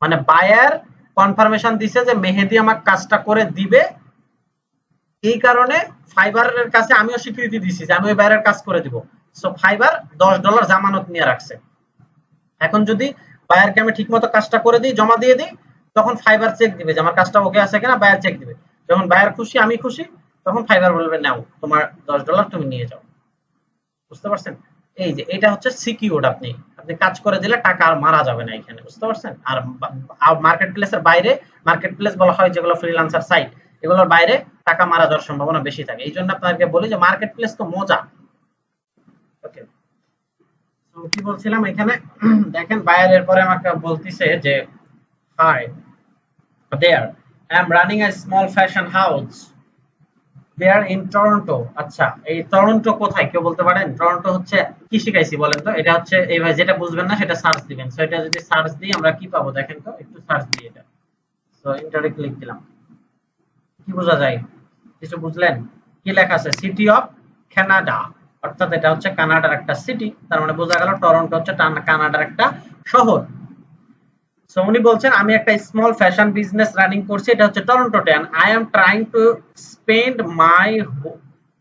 A: মানে বায়ার কনফার্মেশন দিছে যে মেহেদি আমার কাজটা করে দিবে, এই কারণে ফাইবারের কাছে আমিও স্বীকৃতি দিছি যে আমি ওই বায়ারের কাজ করে দিব। সো ফাইবার $10 জামানত নিয়ে রাখছে। এখন যদি বায়ারকে আমি ঠিকমতো কাজটা করে দিই, জমা দিয়ে দিই, তখন ফাইবার চেক দিবে যে আমার কাজটা ওকে আছে কিনা, বায়ার চেক দিবে। যখন বায়ার খুশি আমি খুশি, তখন ফাইবার বলবে নাও তোমার $10 তুমি নিয়ে যাও। বুঝতে পারছেন? এই যে এটা হচ্ছে সিকিউরড, আপনি আপনি কাজ করে দিলে টাকা আর মারা যাবে না এখানে, বুঝতে পারছেন? আর মার্কেট প্লেসের বাইরে, মার্কেট প্লেস বলা হয় যেগুলো ফ্রিল্যান্সার সাইট, এগুলোর বাইরে টাকা মারা যাওয়ার সম্ভাবনা বেশি থাকে। এই জন্য আপনাদেরকে বলি যে মার্কেট প্লেস তো মজা, ওকে, তো কি বলছিলাম এখানে? দেখেন বায়ারের পরে আমাকে বলতিছে যে hi there, I am running a small fashion house there in Toronto. আচ্ছা, এই টরন্টো কোথায় কেউ বলতে পারেন? টরন্টো হচ্ছে কি শিখাইছি বলেন তো? এটা হচ্ছে এইভাবে, যেটা বুঝবেন না সেটা সার্চ দিবেন। সো এটা যদি সার্চ দিই আমরা কি পাবো দেখেন তো, একটু সার্চ দিই এটা। সো ইন্টারে ক্লিক দিলাম, কি বোঝা যায়? কিছু বুঝলেন? কি লেখা আছে? সিটি অফ কানাডা, অর্থাৎ এটা হচ্ছে কানাডার একটা সিটি। তার মানে বোঝা গেল টরন্টো হচ্ছে কানাডার একটা শহর। সো উনি বলছেন আমি একটা স্মল ফ্যাশন বিজনেস রানিং করছি, এটা হচ্ছে টরন্টোতে, and I am trying to spend my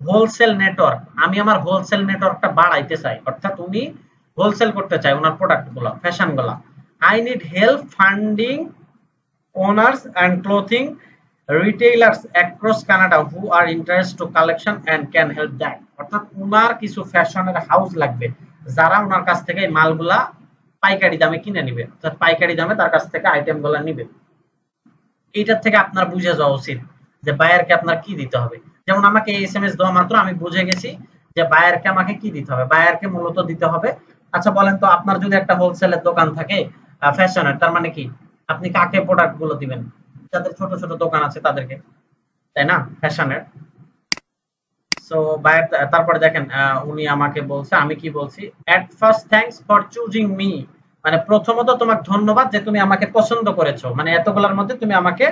A: wholesale network. আমি আমার হোলসেল নেটওয়ার্কটা বাড়াইতে চাই, অর্থাৎ উনি হোলসেল করতে চায় ওনার প্রোডাক্টগুলো, ফ্যাশনগুলো। I need help funding owners and clothing retailers across Canada who are interested to collection and can help that। অর্থাৎ উনার কিছু ফ্যাশনের হাউস লাগবে যারা উনার কাছ থেকে এই মালগুলা পাইকারি দামে কিনে নিবে, অর্থাৎ পাইকারি দামে তার কাছ থেকে আইটেমগুলো নিবে। এইটার থেকে আপনার বুঝে যাওয়া উচিত যে বায়ারকে আপনার কি দিতে হবে। যেমন আমাকে এই এসএমএস দেওয়া মাত্র আমি বুঝে গেছি যে বায়ারকে আমাকে কি দিতে হবে। বায়ারকে মূলত দিতে হবে, আচ্ছা বলেন তো, আপনার যদি একটা হোলসেলের দোকান থাকে ফ্যাশনের, তার মানে কি আপনি কাকে প্রোডাক্ট গুলো দিবেন? যাদের ছোট ছোট দোকান আছে তাদেরকে, তাই না, ফ্যাশনের। সো বায়ার, তারপরে দেখেন উনি আমাকে বলছে, আমি কি বলছি, at first thanks for choosing me, মানে প্রথমত তোমাকে ধন্যবাদ যে তুমি আমাকে পছন্দ করেছো, মানে এতগুলোর মধ্যে তুমি আমাকে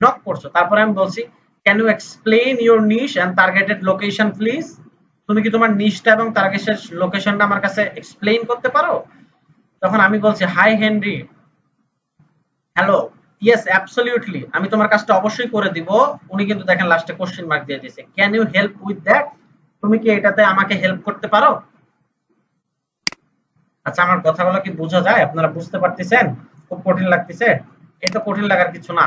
A: নক করছো। তারপরে আমি বলছি can you explain your niche and targeted location please, তুমি কি তোমার নিশটা এবং টার্গেটেড লোকেশনটা আমার কাছে এক্সপ্লেইন করতে পারো? তখন আমি বলছি hi Henry, hello, yes absolutely, আমি তোমার কাজটা অবশ্যই করে দিব। উনি কিন্তু দেখেন লাস্টে কোশ্চেন মার্ক দিয়ে দিয়েছে, can you help with that, তুমি কি এটাতে আমাকে হেল্প করতে পারো? আচ্ছা, আমার কথাগুলো কি বোঝা যায়? আপনারা বুঝতে পারতেছেন? খুব কঠিন লাগতেছে? এই তো কঠিন লাগার কিছু না।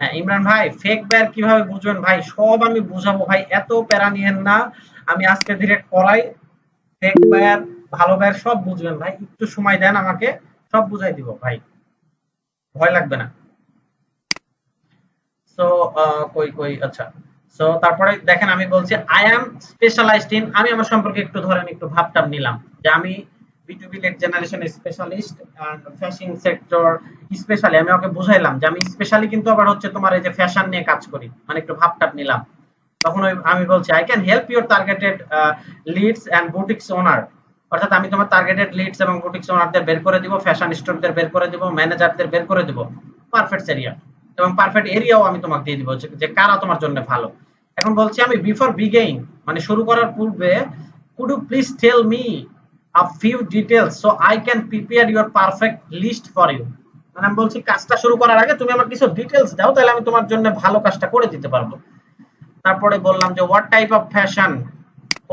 A: হ্যাঁ ইমরান ভাই, ফেক বায়ার কিভাবে বুঝবেন ভাই? সব আমি বুঝাবো ভাই, এত প্যারা নিয়েন না। আমি আজকে ডিরেক্ট করাই, ফেক বায়ার ভালো বায়ার সব বুঝবেন ভাই, একটু সময় দেন আমাকে, সব বুঝাই দিব ভাই, ভয় লাগবে না। সো কই কই আচ্ছা, সো তারপরে দেখেন আমি বলছি আই অ্যাম স্পেশালাইজড ইন, আমি আমার সম্পর্কে একটু ধরেন একটু ভাবটাম নিলাম যে আমি বিটুবি lead generation specialist and fashion sector specially, আমি ওকে বুঝাইলাম যে আমি স্পেশালি কিন্তু আবার হচ্ছে তোমার এই যে ফ্যাশন নিয়ে কাজ করি, মানে একটু ভাবটাপ নিলাম। তখন আমি বলছি I can help your targeted leads and boutiques owner, অর্থাৎ আমি তোমার টার্গেটেড লিডস এবং বুটিক্স ওনারদের বের করে দিব, ফ্যাশন স্টোরদের বের করে দিব, ম্যানেজারদের বের করে দিব, পারফেক্ট এরিয়া এবং পারফেক্ট এরিয়াও আমি তোমাকে দিয়ে দিব যে কারা তোমার জন্য ভালো। এখন বলছি আমি বিফোর বিগেইন, মানে শুরু করার পূর্বে, could you please tell me a few details so I can prepare your perfect list for you, মানে আমি বলছি কাজটা শুরু করার আগে তুমি আমার কিছু ডিটেলস দাও, তাহলে আমি তোমার জন্য ভালো কাজটা করে দিতে পারবো। তারপরে বললাম যে what type of fashion,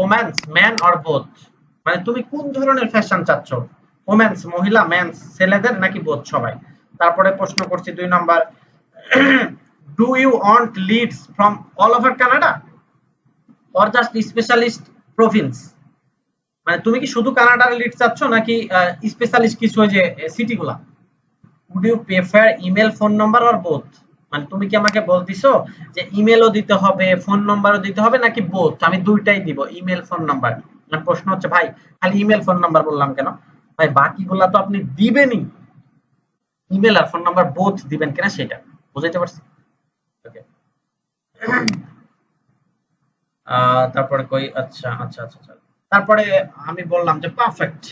A: women's, man or both, মানে তুমি কোন ধরনের ফ্যাশন চাচ্ছ, ওমেন্স মহিলা, মেন্স ছেলেদের নাকি বোথ সবাই। তারপরে প্রশ্ন করছি 2 নম্বর, do you want leads from all over Canada or just specialist province, মানে তুমি কি শুধু কানাডার লিড চাচ্ছ নাকি স্পেশালিস্ট কিছু ওই যে সিটিগুলা। Would you prefer email, phone number or both, মানে তুমি কি আমাকে বলতিছো যে ইমেলও দিতে হবে ফোন নাম্বারও দিতে হবে নাকি বোথ, আমি দুইটাই দিব, ইমেল ফোন নাম্বার। মানে প্রশ্ন হচ্ছে ভাই খালি ইমেল ফোন নাম্বার বললাম কেন? ভাই বাকিগুলা তো আপনি দিবেনই, ইমেল আর ফোন নাম্বার বোথ দিবেন কিনা সেটা বুঝাইতে পারছি। ওকে, তারপরে কই আচ্ছা আচ্ছা আচ্ছা আচ্ছা, তারপরে আমি বললাম যে পারফেক্ট,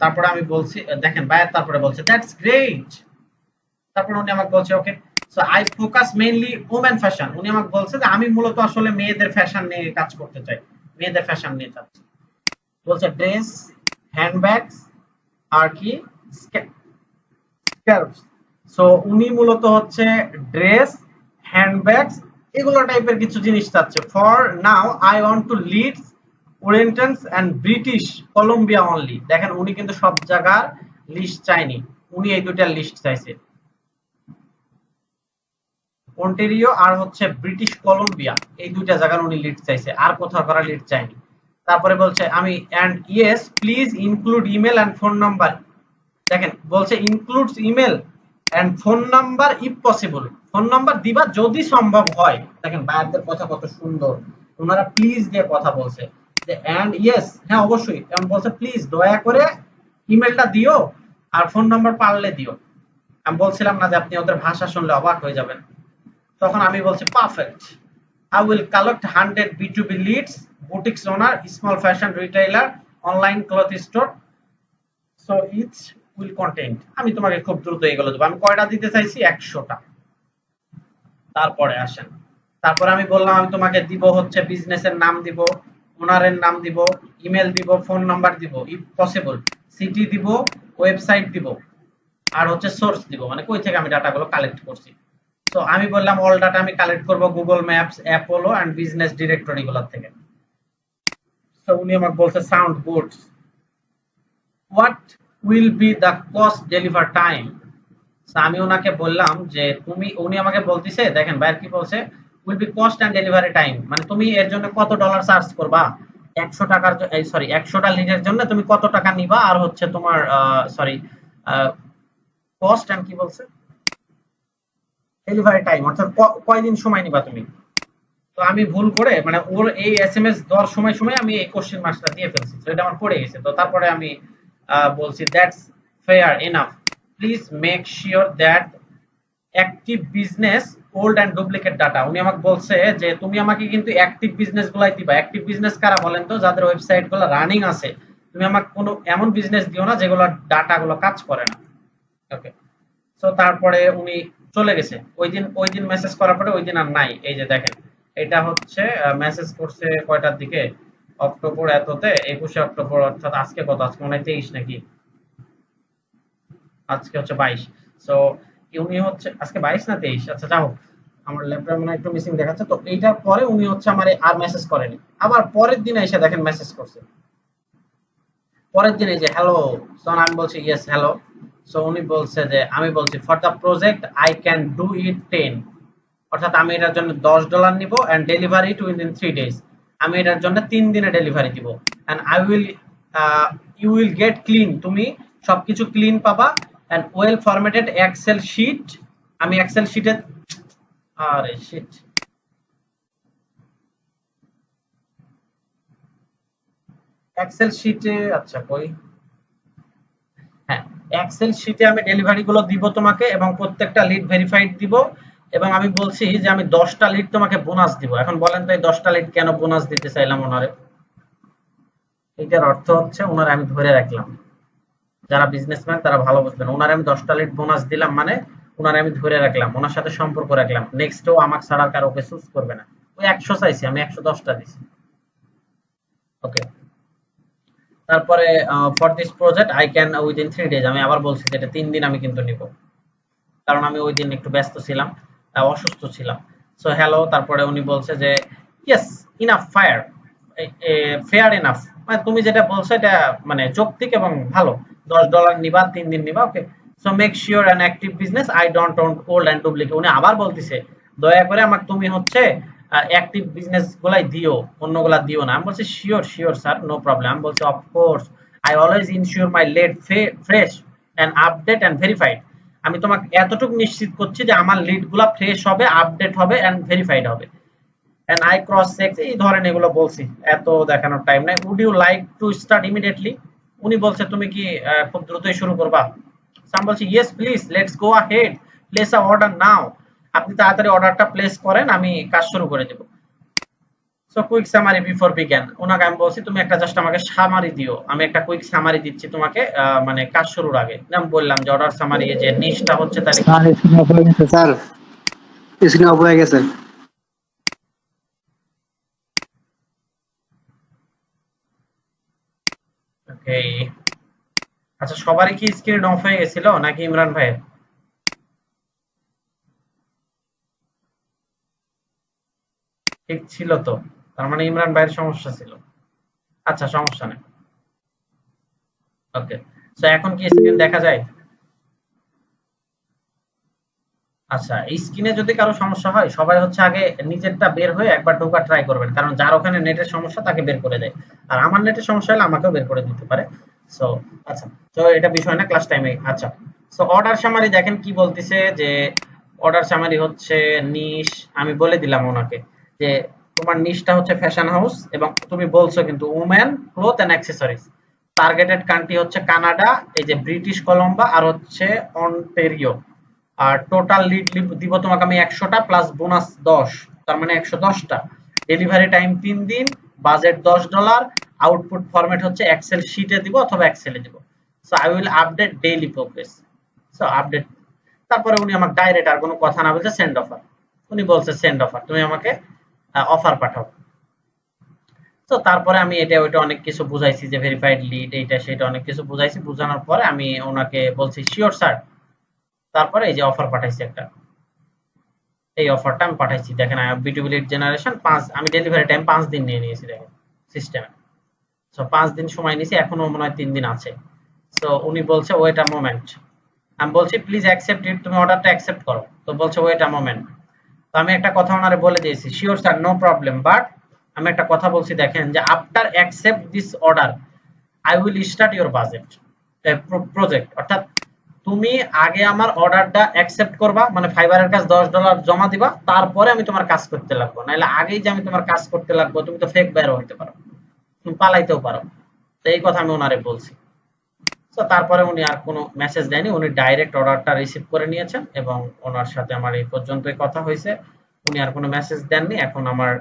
A: তারপরে আমি বলছি দেখেন বায়ার তারপরে বলছে দ্যাটস গ্রেট, তারপরে উনি আমাকে বলছে okay so I focus mainly women fashion, উনি আমাকে বলছে যে আমি মূলত আসলে মেয়েদের ফ্যাশন নিয়ে কাজ করতে চাই, মেয়েদের ফ্যাশন নিয়ে চাচ্ছি। বলছে ড্রেস, হ্যান্ডব্যাগস আর কি স্কার্ফস। সো উনি মূলত হচ্ছে ড্রেস, হ্যান্ডব্যাগস এগুলো টাইপের কিছু জিনিস চাচ্ছে। For now I want to lead orientals and British Columbia only, দেখেন উনি কিন্তু সব জায়গার লিস্ট চাইনি, উনি এই দুইটা লিস্ট চাইছে, অন্টেরিও আর হচ্ছে ব্রিটিশ কলম্বিয়া, এই দুইটা জায়গার উনি লিড চাইছে, আর কোথাও করা লিড চাইনি। তারপরে বলছে আমি and yes please include email and phone number, দেখেন বলছে includes email and phone number if possible, phone number দিবা যদি সম্ভব হয়। দেখেন বায়ারদের কথা কত সুন্দর, ওনারা প্লিজ দিয়ে কথা বলছে যে এন্ড ইয়েস, হ্যাঁ অবশ্যই, এমন বলছে প্লিজ দয়া করে ইমেলটা দিও আর ফোন নাম্বার পারলে দিও। আমি বলছিলাম না যে আপনি ওদের ভাষা শুনলে অবাক হয়ে যাবেন। তখন আমি বলছি perfect, I will collect 100 B2B leads, boutiques owner, small fashion retailer, online cloth store, so each will contain, আমি তোমাকে খুব দ্রুত এগুলো দেবো। আমি কয়টা দিতে চাইছি? 100টা। তারপরে আসেন, তারপর আমি বললাম আমি তোমাকে দিব হচ্ছে বিজনেসের নাম দিব, ওনারের নাম দিব, ইমেল দিব, ফোন নাম্বার দিব, ইফ পসিবল সিটি দিব, ওয়েবসাইট দিব, আর হচ্ছে সোর্স দিব, মানে কই থেকে আমি ডাটাগুলো কালেক্ট করছি। তো আমি বললাম অল ডাটা আমি কালেক্ট করব Google Maps, Apollo and business directory গুলোর থেকে। তো উনি আমাকে বলছে sound good, what will be the cost deliver time. আমি ওনাকে বললাম যে তুমি, উনি আমাকে বলতিছে দেখেন ভাই কি বলছে, will be cost and delivery time, মানে তুমি এর জন্য কত ডলার চার্জ করবা, 100 টাকার সরি 100টা লিডের জন্য তুমি কত টাকা নিবা, আর হচ্ছে তোমার সরি কস্ট এন্ড কি বলছে ডেলিভারি টাইম, অর্থাৎ কয়দিন সময় নিবা তুমি। তো আমি ভুল করে মানে ওর এই এসএমএস দেওয়ার সময় সময় আমি এই কোশ্চেন মার্কসটা দিয়ে ফেলছি, তো এটা আমার পড়ে গেছে। তো তারপরে আমি বলছি that's fair enough, please make sure that active business old and duplicate data. উনি আমাকে বলছে যে তুমি আমাকে কিন্তু অ্যাক্টিভ বিজনেস গুলাই দিবা। অ্যাক্টিভ বিজনেস কারা বলেন তো? যাদের ওয়েবসাইট গুলো রানিং আছে। তুমি আমাকে কোনো এমন বিজনেস দিও না যেগুলো ডাটা গুলো কাজ করে না। ওকে, তো তারপরে উনি চলে গেছে। ওই দিন মেসেজ করার পরে ওই দিন আর নাই। এই যে দেখেন, এটা হচ্ছে মেসেজ করছে কয়টার দিকে, অক্টোবর এততে, 21শে অক্টোবর, অর্থাৎ আজকে কত, আজকে মনে হয় 23 নাকি, আজকে হচ্ছে 22। সো উনি হচ্ছে আজকে 22 না 23, আচ্ছা যাও, আমার ল্যাপটপে মনে হয় একটু মিসিং দেখাচ্ছে। তো এইটার পরে উনি হচ্ছে আমারে আর মেসেজ করেনি। আবার পরের দিন এসে দেখেন মেসেজ করছে। পরের দিন এই যে হ্যালো, সো আমি বলছি ইয়েস হ্যালো। সো উনি বলছে যে আমি বলছি for the project I can do it 10, অর্থাৎ আমি এটার জন্য $10 নিব and delivery it within 3 days. আমি এটার জন্য 3 দিনে ডেলিভারি দিব and I will you will get clean, তুমি সবকিছু ক্লিন পাবা and well formatted Excel sheet. আমি এক্সেল শিটে, আরে শিট, এক্সেল শিটে, আচ্ছা কই, হ্যাঁ, এক্সেল শিটে আমি ডেলিভারি গুলো দিব তোমাকে এবং প্রত্যেকটা লিড ভেরিফাইড দিব। এবং আমি বলছি যে আমি 10টা লিড তোমাকে বোনাস দিব। এখন বলেন তো এই 10টা লিড কেন বোনাস দিতে চাইলাম ওনারে? এটার অর্থ হচ্ছে ওনারে আমি ধরে রাখলাম। যারা বিজনেসম্যান তারা ভালো বুঝবেন। ওনারে আমি 10টা লিড বোনাস দিলাম মানে ওনারে আমি ধরে রাখলাম, ওনার সাথে সম্পর্ক রাখলাম, নেক্সটও আমাকে ছাড়া আর কারোকে চুজ করবে না। ওই 100 চাইছি, আমি 110টা দিছি। ওকে, তারপরে for this project I can within 3 days, আমি আবার বলছি যে এটা 3 দিন আমি কিন্তু নিব, কারণ আমি ওই দিন একটু ব্যস্ত ছিলাম, অসুস্থ ছিলাম। সো হ্যালো, তারপরে উনি বলছে যে yes enough fire, fair enough, মানে তুমি যেটা বলছো এটা মানে যৌক্তিক এবং ভালো। $10 নিবা, 3 দিন নিবা। Okay, so make sure an active business I don't want old and duplicate. উনি আবার বলতেছে দয়া করে আমাকে তুমি হচ্ছে অ্যাক্টিভ বিজনেস গুলাই দিও, অন্যগুলা দিও না। আমি বলছি sure sure sir, no problem. আমি বলছি of course I always ensure my lead fresh and update and verified. আমি তোমাকে এতটুকু নিশ্চিত করছি যে আমার লিড গুলা ফ্রেশ হবে, আপডেট হবে এন্ড ভেরিফাইড হবে এন্ড আই ক্রস চেক, এই ধরেন এগুলো বলছি। এত দেখানোর টাইম নাই। Would you like to start immediately? উনি বলছে তুমি কি খুব দ্রুতই শুরু করবা? আমি বলছি yes please, let's go ahead, place a order নাও। আপনি তাড়াতাড়ি অর্ডারটা প্লেস করেন, আমি কাজ শুরু করে দেব। সো কুইক সামারি বিফোর বিজ্ঞান, ওনাকে আমি বলছি তুমি একটা জাস্ট আমাকে সামারি দিও। আমি একটা কুইক সামারি দিচ্ছি তোমাকে মানে কাজ শুরুর আগে। আমি বললাম যে অর্ডার সামারি যে নিচটা হচ্ছে তাহলে
B: স্যার স্ক্রিন অফ হয়ে গেছে, স্যার স্ক্রিন অফ হয়ে গেছে।
A: ওকে। আচ্ছা সবারই কি স্ক্রিন অফ হয়ে গেছিল নাকি ইমরান ভাই? ঠিক ছিল তো? তার মানে ইমরান ভাইয়ের সমস্যা ছিল। আচ্ছা সমস্যা নেই। ওকে, সো এখন কি স্ক্রিন দেখা যায়? আচ্ছা, এই স্ক্রিনে যদি কারো সমস্যা হয় সবাই হচ্ছে আগে নিজেরটা বের হয়ে একবার ঢোকা ট্রাই করবেন, কারণ যার ওখানে নেটের সমস্যা তাকে বের করে দেয়। আর আমার নেটের সমস্যা হলে আমাকেও বের করে দিতে পারে। সো আচ্ছা, তো এটা বিষয় না, ক্লাস টাইমে। আচ্ছা, সো অর্ডার সামারি দেখেন কি বলতেছে যে অর্ডার সামারি হচ্ছে নিশ, আমি বলে দিলাম ওনাকে যে তোমার নিশটা হচ্ছে ফ্যাশন হাউস এবং তুমি বলছো কিন্তু women cloth and accessories. Targeted country হচ্ছে কানাডা, এই যে ব্রিটিশ কলম্বা আর হচ্ছে অন্টেরিও। আর টোটাল লিড দিব তোমাকে আমি 100টা প্লাস বোনাস 10, তার মানে 110টা। ডেলিভারি টাইম 3 দিন, বাজেট $10। আউটপুট ফরম্যাট হচ্ছে এক্সেল শিটে দিব অথবা এক্সেলে দিব। So I will update daily progress. So update, তারপরে উনি আমাকে ডাইরেক্ট আর কোনো কথা না বলছে সেন্ড অফার। উনি বলছে সেন্ড অফার, তুমি আমাকে অফার পাঠাও। তো তারপরে আমি এটা ওইটা অনেক কিছু বুঝাইছি যে ভেরিফাইড লিড এইটা সেটা অনেক কিছু বুঝাইছি। বুঝানোর পরে আমি ওনাকে বলছি শিওর স্যার। তারপরে এই যে অফার পাঠাইছি একটা, এই অফারটা আমি পাঠাইছি। দেখেন বিটুবি লিড জেনারেশন 5, আমি ডেলিভারি টাইম 5 দিন নিয়ে নিয়েছি দেখেন সিস্টেমে। সো 5 দিন সময় নিয়েছি, এখনো মনে হয় 3 দিন আছে। সো উনি বলছে ওয়েট আ মোমেন্ট। আমি বলছি প্লিজ অ্যাকসেপ্ট ইট, তুমি অর্ডারটা অ্যাকসেপ্ট করো। তো বলছে ওয়েট আ মোমেন্ট। তো আমি একটা কথা ওনারে বলে দিয়েছি, sure sir no problem, but আমি একটা কথা বলছি দেখেন যে after accept this order I will start your budget project. অর্থাৎ তুমি আগে আমার অর্ডারটা অ্যাকসেপ্ট করবা, মানে ফাইবারের কাছে $10 জমা দিবা, তারপরে আমি তোমার কাজ করতে লাগবো। নাহলে আগেই যে আমি তোমার কাজ করতে লাগবো, তুমি তো ফেক বাইরও হইতে পারো, তুমি পালাইতেও পারো। তো এই কথা আমি ওনারে বলছি। তো তারপরে উনি আর কোনো মেসেজ দেয়নি, উনি ডাইরেক্ট অর্ডারটা রিসিভ করে নিয়েছেন এবং ওনার সাথে আমার এই পর্যন্তই কথা হয়েছে। উনি আর কোনো মেসেজ দেননি। এখন আমার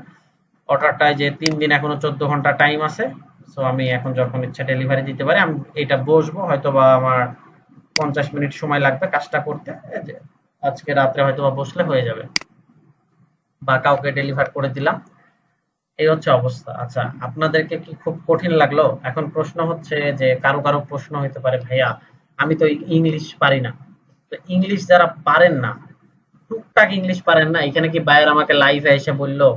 A: অর্ডারটায় যে 3 দিন এখনো 14 ঘন্টা টাইম আছে। সো আমি এখন যখন ইচ্ছা ডেলিভারি দিতে পারি। আমি এটা বসবো, হয়তো বা আমার 50 মিনিট সময় লাগবে কাজটা করতে। এই যে আজকে রাত্রে হয়তো বা বসলে হয়ে যাবে, বা কাউকে ডেলিভার করে দিলাম। এই হচ্ছে অবস্থা। আচ্ছা, আপনাদেরকে কি খুব কঠিন লাগলো? এখন প্রশ্ন হচ্ছে যে কারো কারো প্রশ্ন হতে পারে, ভাইয়া আমি তো ইংলিশ পারি না। তো ইংলিশ যারা পারেন না, টুকটাক ইংলিশ পারেন না, এখানে কি বাইরে আমাকে লাইভে এসে বললো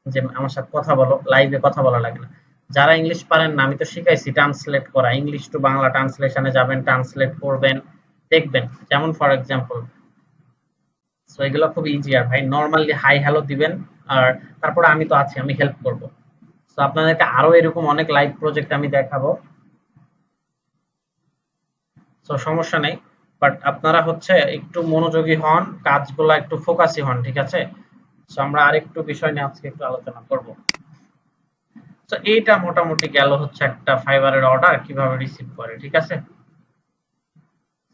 A: যে আমার সাথে কথা বলো, লাইভে কথা বলা লাগে না। যারা ইংলিশ পারেন না, আমি তো শিখাইছি ট্রান্সলেট করা, ইংলিশ টু বাংলা ট্রান্সলেশনে যাবেন, ট্রান্সলেট করবেন, দেখবেন। যেমন ফর এক্সাম্পল, সো এগুলো খুব ইজি। আর ভাই নরমালি হাই হ্যালো দিবেন, আর তারপরে আমি তো আছি, আমি হেল্প করব। সো আপনাদেরকে আরো এরকম অনেক লাইভ প্রজেক্ট আমি দেখাবো। সো সমস্যা নেই, বাট আপনারা হচ্ছে একটু মনোযোগী হন, কাজগুলো একটু ফোকাসই হন, ঠিক আছে? সো আমরা আরেকটু বিষয় নিয়ে আজকে একটু আলোচনা করব। তো এইটা মোটামুটি গেল হচ্ছে একটা ফাইবারের অর্ডার কিভাবে রিসিভ করে, ঠিক আছে?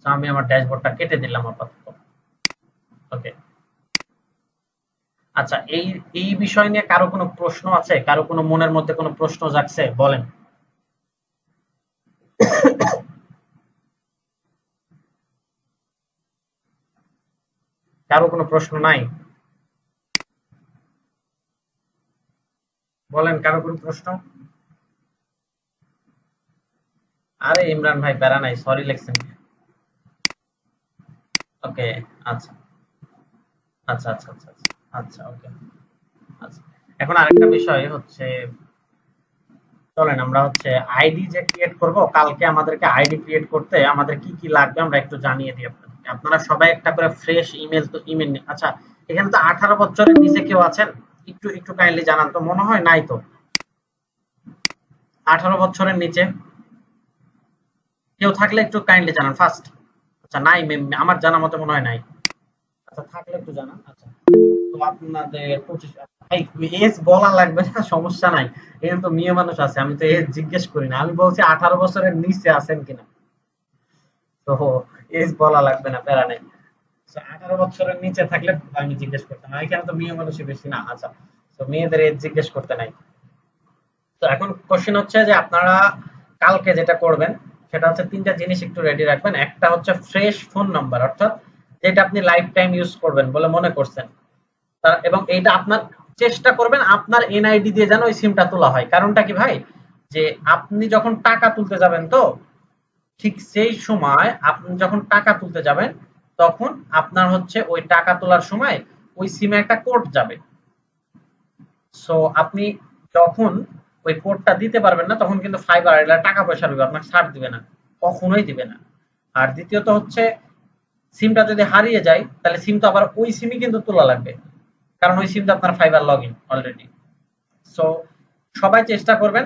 A: তো আমি আমার ড্যাশবোর্ডটা কেটে দিলাম আপাতত। ওকে। আচ্ছা, এই এই বিষয় নিয়ে কারো কোনো প্রশ্ন আছে? কারো কোনো মনের মধ্যে কোনো প্রশ্ন জাগছে? বলেন। কারো কোনো প্রশ্ন নাই? বলেন, কারো কোনো প্রশ্ন? আরে ইমরান ভাই প্যারা নাই, সরি লেখছেন। ওকে। আচ্ছা আচ্ছা আচ্ছা আচ্ছা আচ্ছা আচ্ছা, ওকে। আচ্ছা, এখন আরেকটা বিষয় হচ্ছে, চলেন আমরা হচ্ছে আইডি যে ক্রিয়েট করব, কালকে আমাদেরকে আইডি ক্রিয়েট করতে আমাদের কি কি লাগবে আমরা একটু জানিয়ে দিই আপনাদেরকে। আপনারা সবাই একটা করে ফ্রেশ ইমেল, তো ইমেল। আচ্ছা, এখানে তো 18 বছরের নিচে কেউ আছেন? একটু একটু কাইন্ডলি জানান তো, মনে হয় নাই তো। 18 বছরের নিচে কেউ থাকলে একটু কাইন্ডলি জানান ফার্স্ট। আচ্ছা নাই, আমার জানা মতে মনে হয় নাই। আচ্ছা থাকলে একটু জানান। আচ্ছা, তো আপনাদের 25, ভাই এজ বলা লাগবে না, সমস্যা নাই। এখানে তো মেয়ে মানুষ আছে, আমি তো এজ জিজ্ঞেস করি না, আমি বলছি 18 বছরের নিচে আছেন কিনা। তো এজ বলা লাগবে না, প্যারা নেই। 18 বছরের নিচে থাকলে আমি জিজ্ঞেস করতাম, এখানে তো মেয়ে মানুষই বেশি না। আচ্ছা, তো মেয়েদের এজ জিজ্ঞেস করতে নাই। তো এখন কোশ্চেন হচ্ছে যে আপনারা কালকে যেটা করবেন সেটা হচ্ছে 3টা জিনিস একটু রেডি রাখবেন। একটা হচ্ছে ফ্রেশ ফোন নাম্বার, অর্থাৎ যেটা আপনি লাইফ টাইম ইউজ করবেন বলে মনে করছেন। এবং এইটা আপনার চেষ্টা করবেন আপনার এনআইডি দিয়ে যেন ওই সিমটা তোলা হয়। কারণটা কি ভাই, যে আপনি যখন টাকা তুলতে যাবেন, তো ঠিক সেই সময় আপনি যখন টাকা তুলতে যাবেন, তখন আপনার হচ্ছে ওই টাকা তোলার সময় ওই সিমে একটা কোড যাবে। সো আপনি যখন ওই কোডটা দিতে পারবেন না, তখন কিন্তু ফাইবার এরা টাকা পয়সা দিবে, আপনাকে ছাড় দিবে না, কখনোই দিবে না। আর দ্বিতীয়ত হচ্ছে, সিমটা যদি হারিয়ে যায় তাহলে সিম তো আবার ওই সিমই কিন্তু তোলা লাগবে, কারণ ওই সিমটা আপনার fibre log in already. So সবাই চেষ্টা করবেন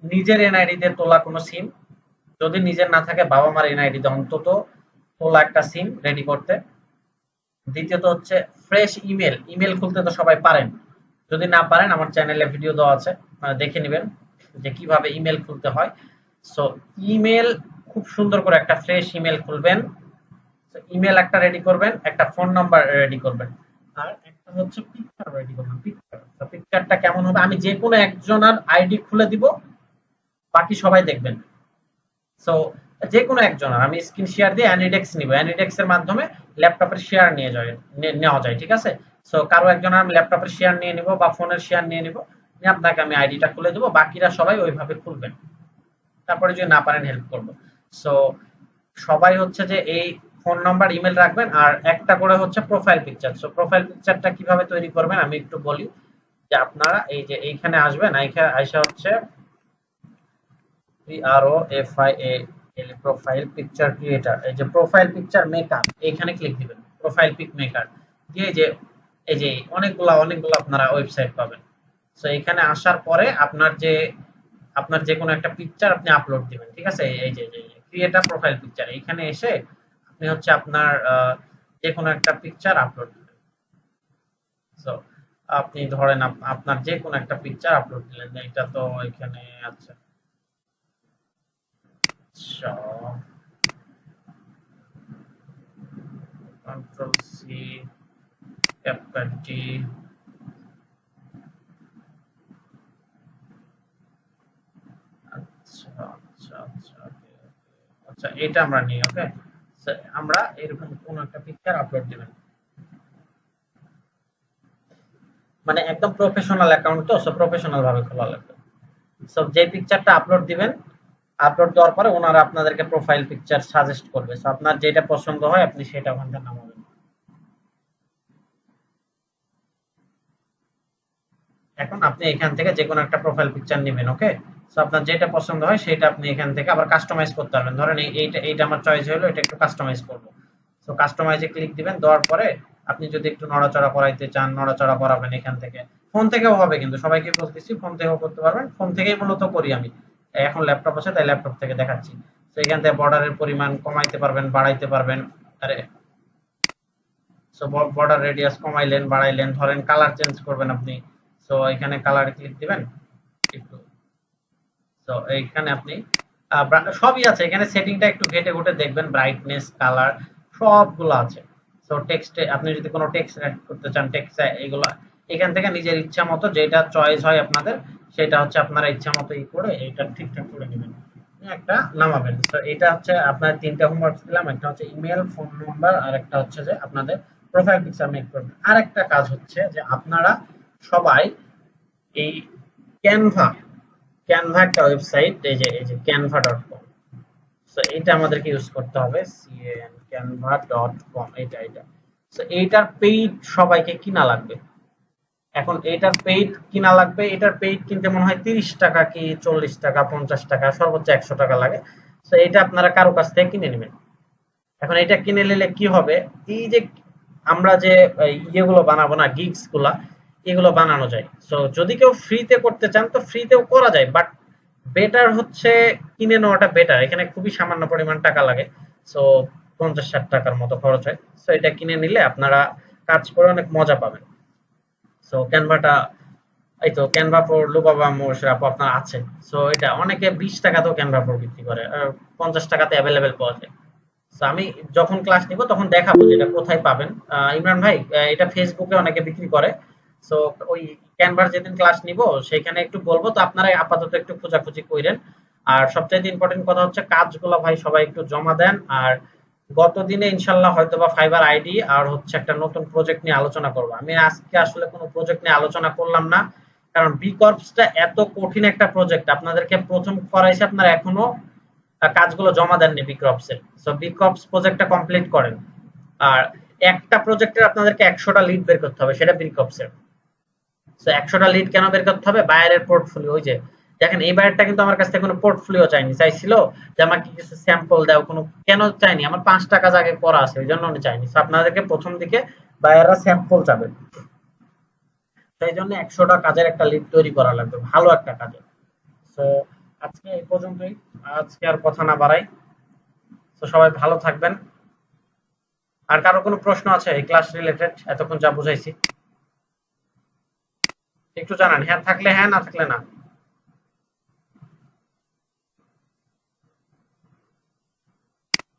A: নিজের এনআইডি দিয়ে তোলা কোনো সিম, যদি নিজের না থাকে বাবা মার এনআইডি দিয়ে অন্তত তোলা একটা সিম রেডি করতে। দ্বিতীয়ত হচ্ছে ফ্রেশ ইমেল, ইমেল খুলতে তো সবাই পারেন। যদি না পারেন আমার চ্যানেলে ভিডিও দেওয়া আছে, দেখে নেবেন যে কিভাবে ইমেল খুলতে হয়। সো ইমেল খুব সুন্দর করে একটা ফ্রেশ ইমেল খুলবেন। ইমেল একটা রেডি করবেন, একটা ফোন নাম্বার রেডি করবেন, আর একটা হচ্ছে পিকচার রেডি করবেন। পিকচার, তো পিকচারটা কেমন হবে, আমি যে কোনো একজনের আইডি খুলে দিব, বাকি সবাই দেখবেন। সো যে কোনো একজনের আমি স্ক্রিন শেয়ার দিয়ে অ্যানিডেক্স নিব, অ্যানিডেক্স এর মাধ্যমে ল্যাপটপের শেয়ার নেওয়া যায়, ঠিক আছে। সো কারো একজনের আমি ল্যাপটপের শেয়ার নিয়ে নিব বা ফোনের শেয়ার নিয়ে নিব, নিয়ে আপনাকে আমি আইডিটা খুলে দেবো, বাকিরা সবাই ওইভাবে খুলবেন। তারপরে যদি না পারেন হেল্প করবো। সো সবাই হচ্ছে যে এই ফোন নাম্বার ইমেল রাখবেন, আর একটা করে হচ্ছে প্রোফাইল পিকচার। সো প্রোফাইল পিকচারটা কিভাবে তৈরি করবেন আমি একটু বলি। যে আপনারা এই যে এইখানে আসবেন, এইখানে আইসা হচ্ছে PROFIL প্রোফাইল পিকচার ক্রিয়েটর, এই যে প্রোফাইল পিকচার মেকার, এখানে ক্লিক দিবেন। প্রোফাইল পিক মেকার দিয়ে যে এই যে অনেকগুলা আপনারা ওয়েবসাইট পাবেন। সো এখানে আসার পরে আপনার যে কোনো একটা পিকচার আপনি আপলোড দিবেন, ঠিক আছে। এই যে ক্রিয়েট আ প্রোফাইল পিকচার, এখানে এসে আপনি হচ্ছে আপনার যে কোনো একটা পিকচার আপলোড দিবেন। সো আপনি ধরেন আপনার যে কোনো একটা পিকচার আপলোড দিলেন, এটা তো এখানে আছে। আচ্ছা, কন্ট্রোল সি, ক্যাপকাট ডি। আচ্ছা আচ্ছা আচ্ছা okay, okay. আচ্ছা এটা আমরা নিই, ওকে। আমরা এরকম কোন একটা পিকচার আপলোড দিবেন, মানে একদম প্রফেশনাল অ্যাকাউন্ট, তো সব প্রফেশনাল ভাবে খোলা লাগবে। সো যে পিকচারটা আপলোড দিবেন, আপলোড দেওয়ার পরে ওনারা আপনাদেরকে প্রোফাইল পিকচার সাজেস্ট করবে। সো আপনার যেটা পছন্দ হয় আপনি সেটা ওখান থেকে নামাবেন। এখন আপনি এখান থেকে যে কোনো একটা প্রোফাইল পিকচার নেবেন, ওকে। সো আপনার যেটা পছন্দ হয় সেটা আপনি এখান থেকে আবার কাস্টমাইজ করতে পারবেন। ধরেন এইটা এইটা আমার চয়েস হলো, এটা একটু কাস্টমাইজ করব। সো কাস্টমাইজে ক্লিক দিবেন, দেওয়ার পরে আপনি যদি একটু নড়াচড়া করাইতে চান নড়াচড়া করাবেন এখান থেকে। ফোন থেকেও হবে, কিন্তু সবাইকে বলতেছি ফোন থেকেও করতে পারবেন, ফোন থেকেই মূলত করি আমি। এখন ল্যাপটপ আছে তাই ল্যাপটপ থেকে দেখাচ্ছি। তো এখান থেকে বর্ডারের পরিমাণ কমাইতে পারবেন, বাড়াইতে পারবেন। আরে সো বর্ডার রেডিয়াস কমাইলেন বাড়াইলেন, ধরেন কালার চেঞ্জ করবেন আপনি। সো এখানে কালারে ক্লিক দিবেন একটু। তো এইখানে আপনি সবই আছে এখানে, সেটিংটা একটু ঘেটে ঘুটে দেখবেন, ব্রাইটনেস কালার সবগুলো আছে। সো টেক্সটে আপনি যদি কোনো টেক্সট অ্যাড করতে চান, টেক্সট এগুলো এখান থেকে নিজের ইচ্ছা মতো যেটা চয়েস হয় আপনাদের, সেটা হচ্ছে আপনারা ইচ্ছা মতো ই করে এটা ঠিকঠাক করে নেবেন, একটা নামাবেন। তো এটা হচ্ছে আপনার তিনটা হোমওয়ার্ক দিলাম, একটা হচ্ছে ইমেল, ফোন নাম্বার, আর একটা হচ্ছে যে আপনাদের প্রোফাইল পিকচার মেক করবেন। আর একটা কাজ হচ্ছে যে আপনারা সবাই এই ক্যানভা, ক্যানভা একটা ওয়েবসাইট, এই যে canva.com। সো এটা আমাদেরকে ইউজ করতে হবে, canva.com, এটা। সো এইটার পেইড সবাইকে কিনা লাগবে। এখন এটার পেইড কিনা লাগবে, এটার পেইড কিনতে মনে হয় 30 টাকা কি 40 টাকা 50 টাকা সর্বোচ্চ 100 টাকা লাগে। সো এটা আপনারা কারো কাছ থেকে কিনে নেবেন। এখন এটা কিনে নিলে কি হবে, এই যে আমরা যে ইয়েগুলো বানাবো না, গিগস গুলা, এগুলো বানানো যায়। সো যদি কেউ ফ্রিতে করতে চান তো ফ্রিতেও করা যায়, বাট বেটার হচ্ছে কিনে নেওয়াটা বেটার। এখানে খুবই সামান্য পরিমাণ টাকা লাগে। সো 50-60 টাকার মতো খরচ হয়। সো এটা কিনে নিলে আপনারা কাজ করে অনেক মজা পাবেন। সো ক্যানভাটা, এই তো ক্যানভা প্রো লুবাবা মোর্শের আপু আপনার আছে। সো এটা অনেকে 20 টাকাতেও ক্যানভা প্রো বিক্রি করে, আর 50 টাকাতে অ্যাভেলেবেল পাওয়া যায়। তো আমি যখন ক্লাস নিব তখন দেখাবো যে এটা কোথায় পাবেন। ইমরান ভাই, এটা ফেসবুকে অনেকে বিক্রি করে। সো ওই ক্যানভার যেদিন ক্লাস নিব সেখানে একটু বলবো, তো আপনারা আপাতত একটু খোঁজাখুঁজি কইরেন। আর সবচাইতে ইম্পর্টেন্ট কথা হচ্ছে কাজগুলো ভাই সবাই একটু জমা দেন। আর গত দিনে ইনশাল্লাহ হয়তোবা ফাইবার আইডি আর হচ্ছে একটা নতুন প্রজেক্ট নিয়ে আলোচনা করব। আমি আজকে আসলে কোনো প্রজেক্ট নিয়ে আলোচনা করলাম না, কারণ বি কর্পসটা এত কঠিন একটা প্রজেক্ট, আপনাদেরকে প্রথম করাইছে, আপনারা এখনো কাজগুলো জমা দেননি বিক্রপসের। সো বিক্রপস প্রজেক্টটা কমপ্লিট করেন। আর একটা প্রজেক্টের আপনাদেরকে 100টা লিড বের করতে হবে, সেটা বিক্রপসের। সো 100টা লিড কেন বের করতে হবে, বায়ারের পোর্টফোলিও। ওই যে দেখেন এই বায়ারটা কিন্তু আমার কাছ থেকে কোনো পোর্টফোলিও চাইনি, চাইছিল যে আমাকে কিছু স্যাম্পল দাও, কোনো কেন চাইনি, আমার 5টা কাজ আগে করা আছে ওই জন্য উনি চাইনি। সো আপনাদেরকে প্রথম দিকে বায়াররা স্যাম্পল চাবে, সেই জন্য 100টা কাজের একটা লিড তৈরি করা লাগবে, ভালো একটা কাজের। সো আজকে এই পর্যন্তই, আজকে আর কথা না বাড়াই। তো সবাই ভালো থাকবেন। আর কারো কোনো প্রশ্ন আছে এই ক্লাস রিলেটেড এতক্ষণ যা বুঝাইছি? একটু জানান, হ্যাঁ থাকলে হ্যাঁ, না থাকলে না।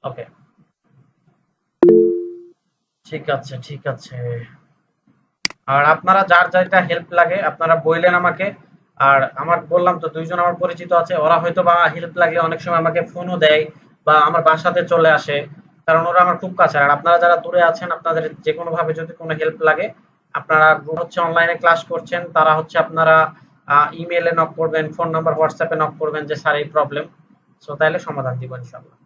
A: ওকে, ঠিক আছে ঠিক আছে। আর আপনারা যার যেটা হেল্প লাগে আপনারা বললেন আমাকে। আর আমার বললাম তো দুইজন আমার পরিচিত আছে, ওরা হয়তো বা হেল্প লাগলে অনেক সময় আমাকে ফোনও দেয় বা আমার বাসাতে চলে আসে, কারণ ওরা আমার খুব কাছে। আর আপনারা যারা দূরে আছেন আপনাদের যে কোনো ভাবে যদি কোনো হেল্প লাগে, আপনারা হচ্ছে অনলাইনে ক্লাস করছেন, তারা হচ্ছে আপনারা ইমেলে নক করবেন, ফোন নাম্বার হোয়াটসঅ্যাপে নক করবেন যে স্যার এই প্রবলেম, সো তাইলে সমাধান দিব ইনশাল্লাহ।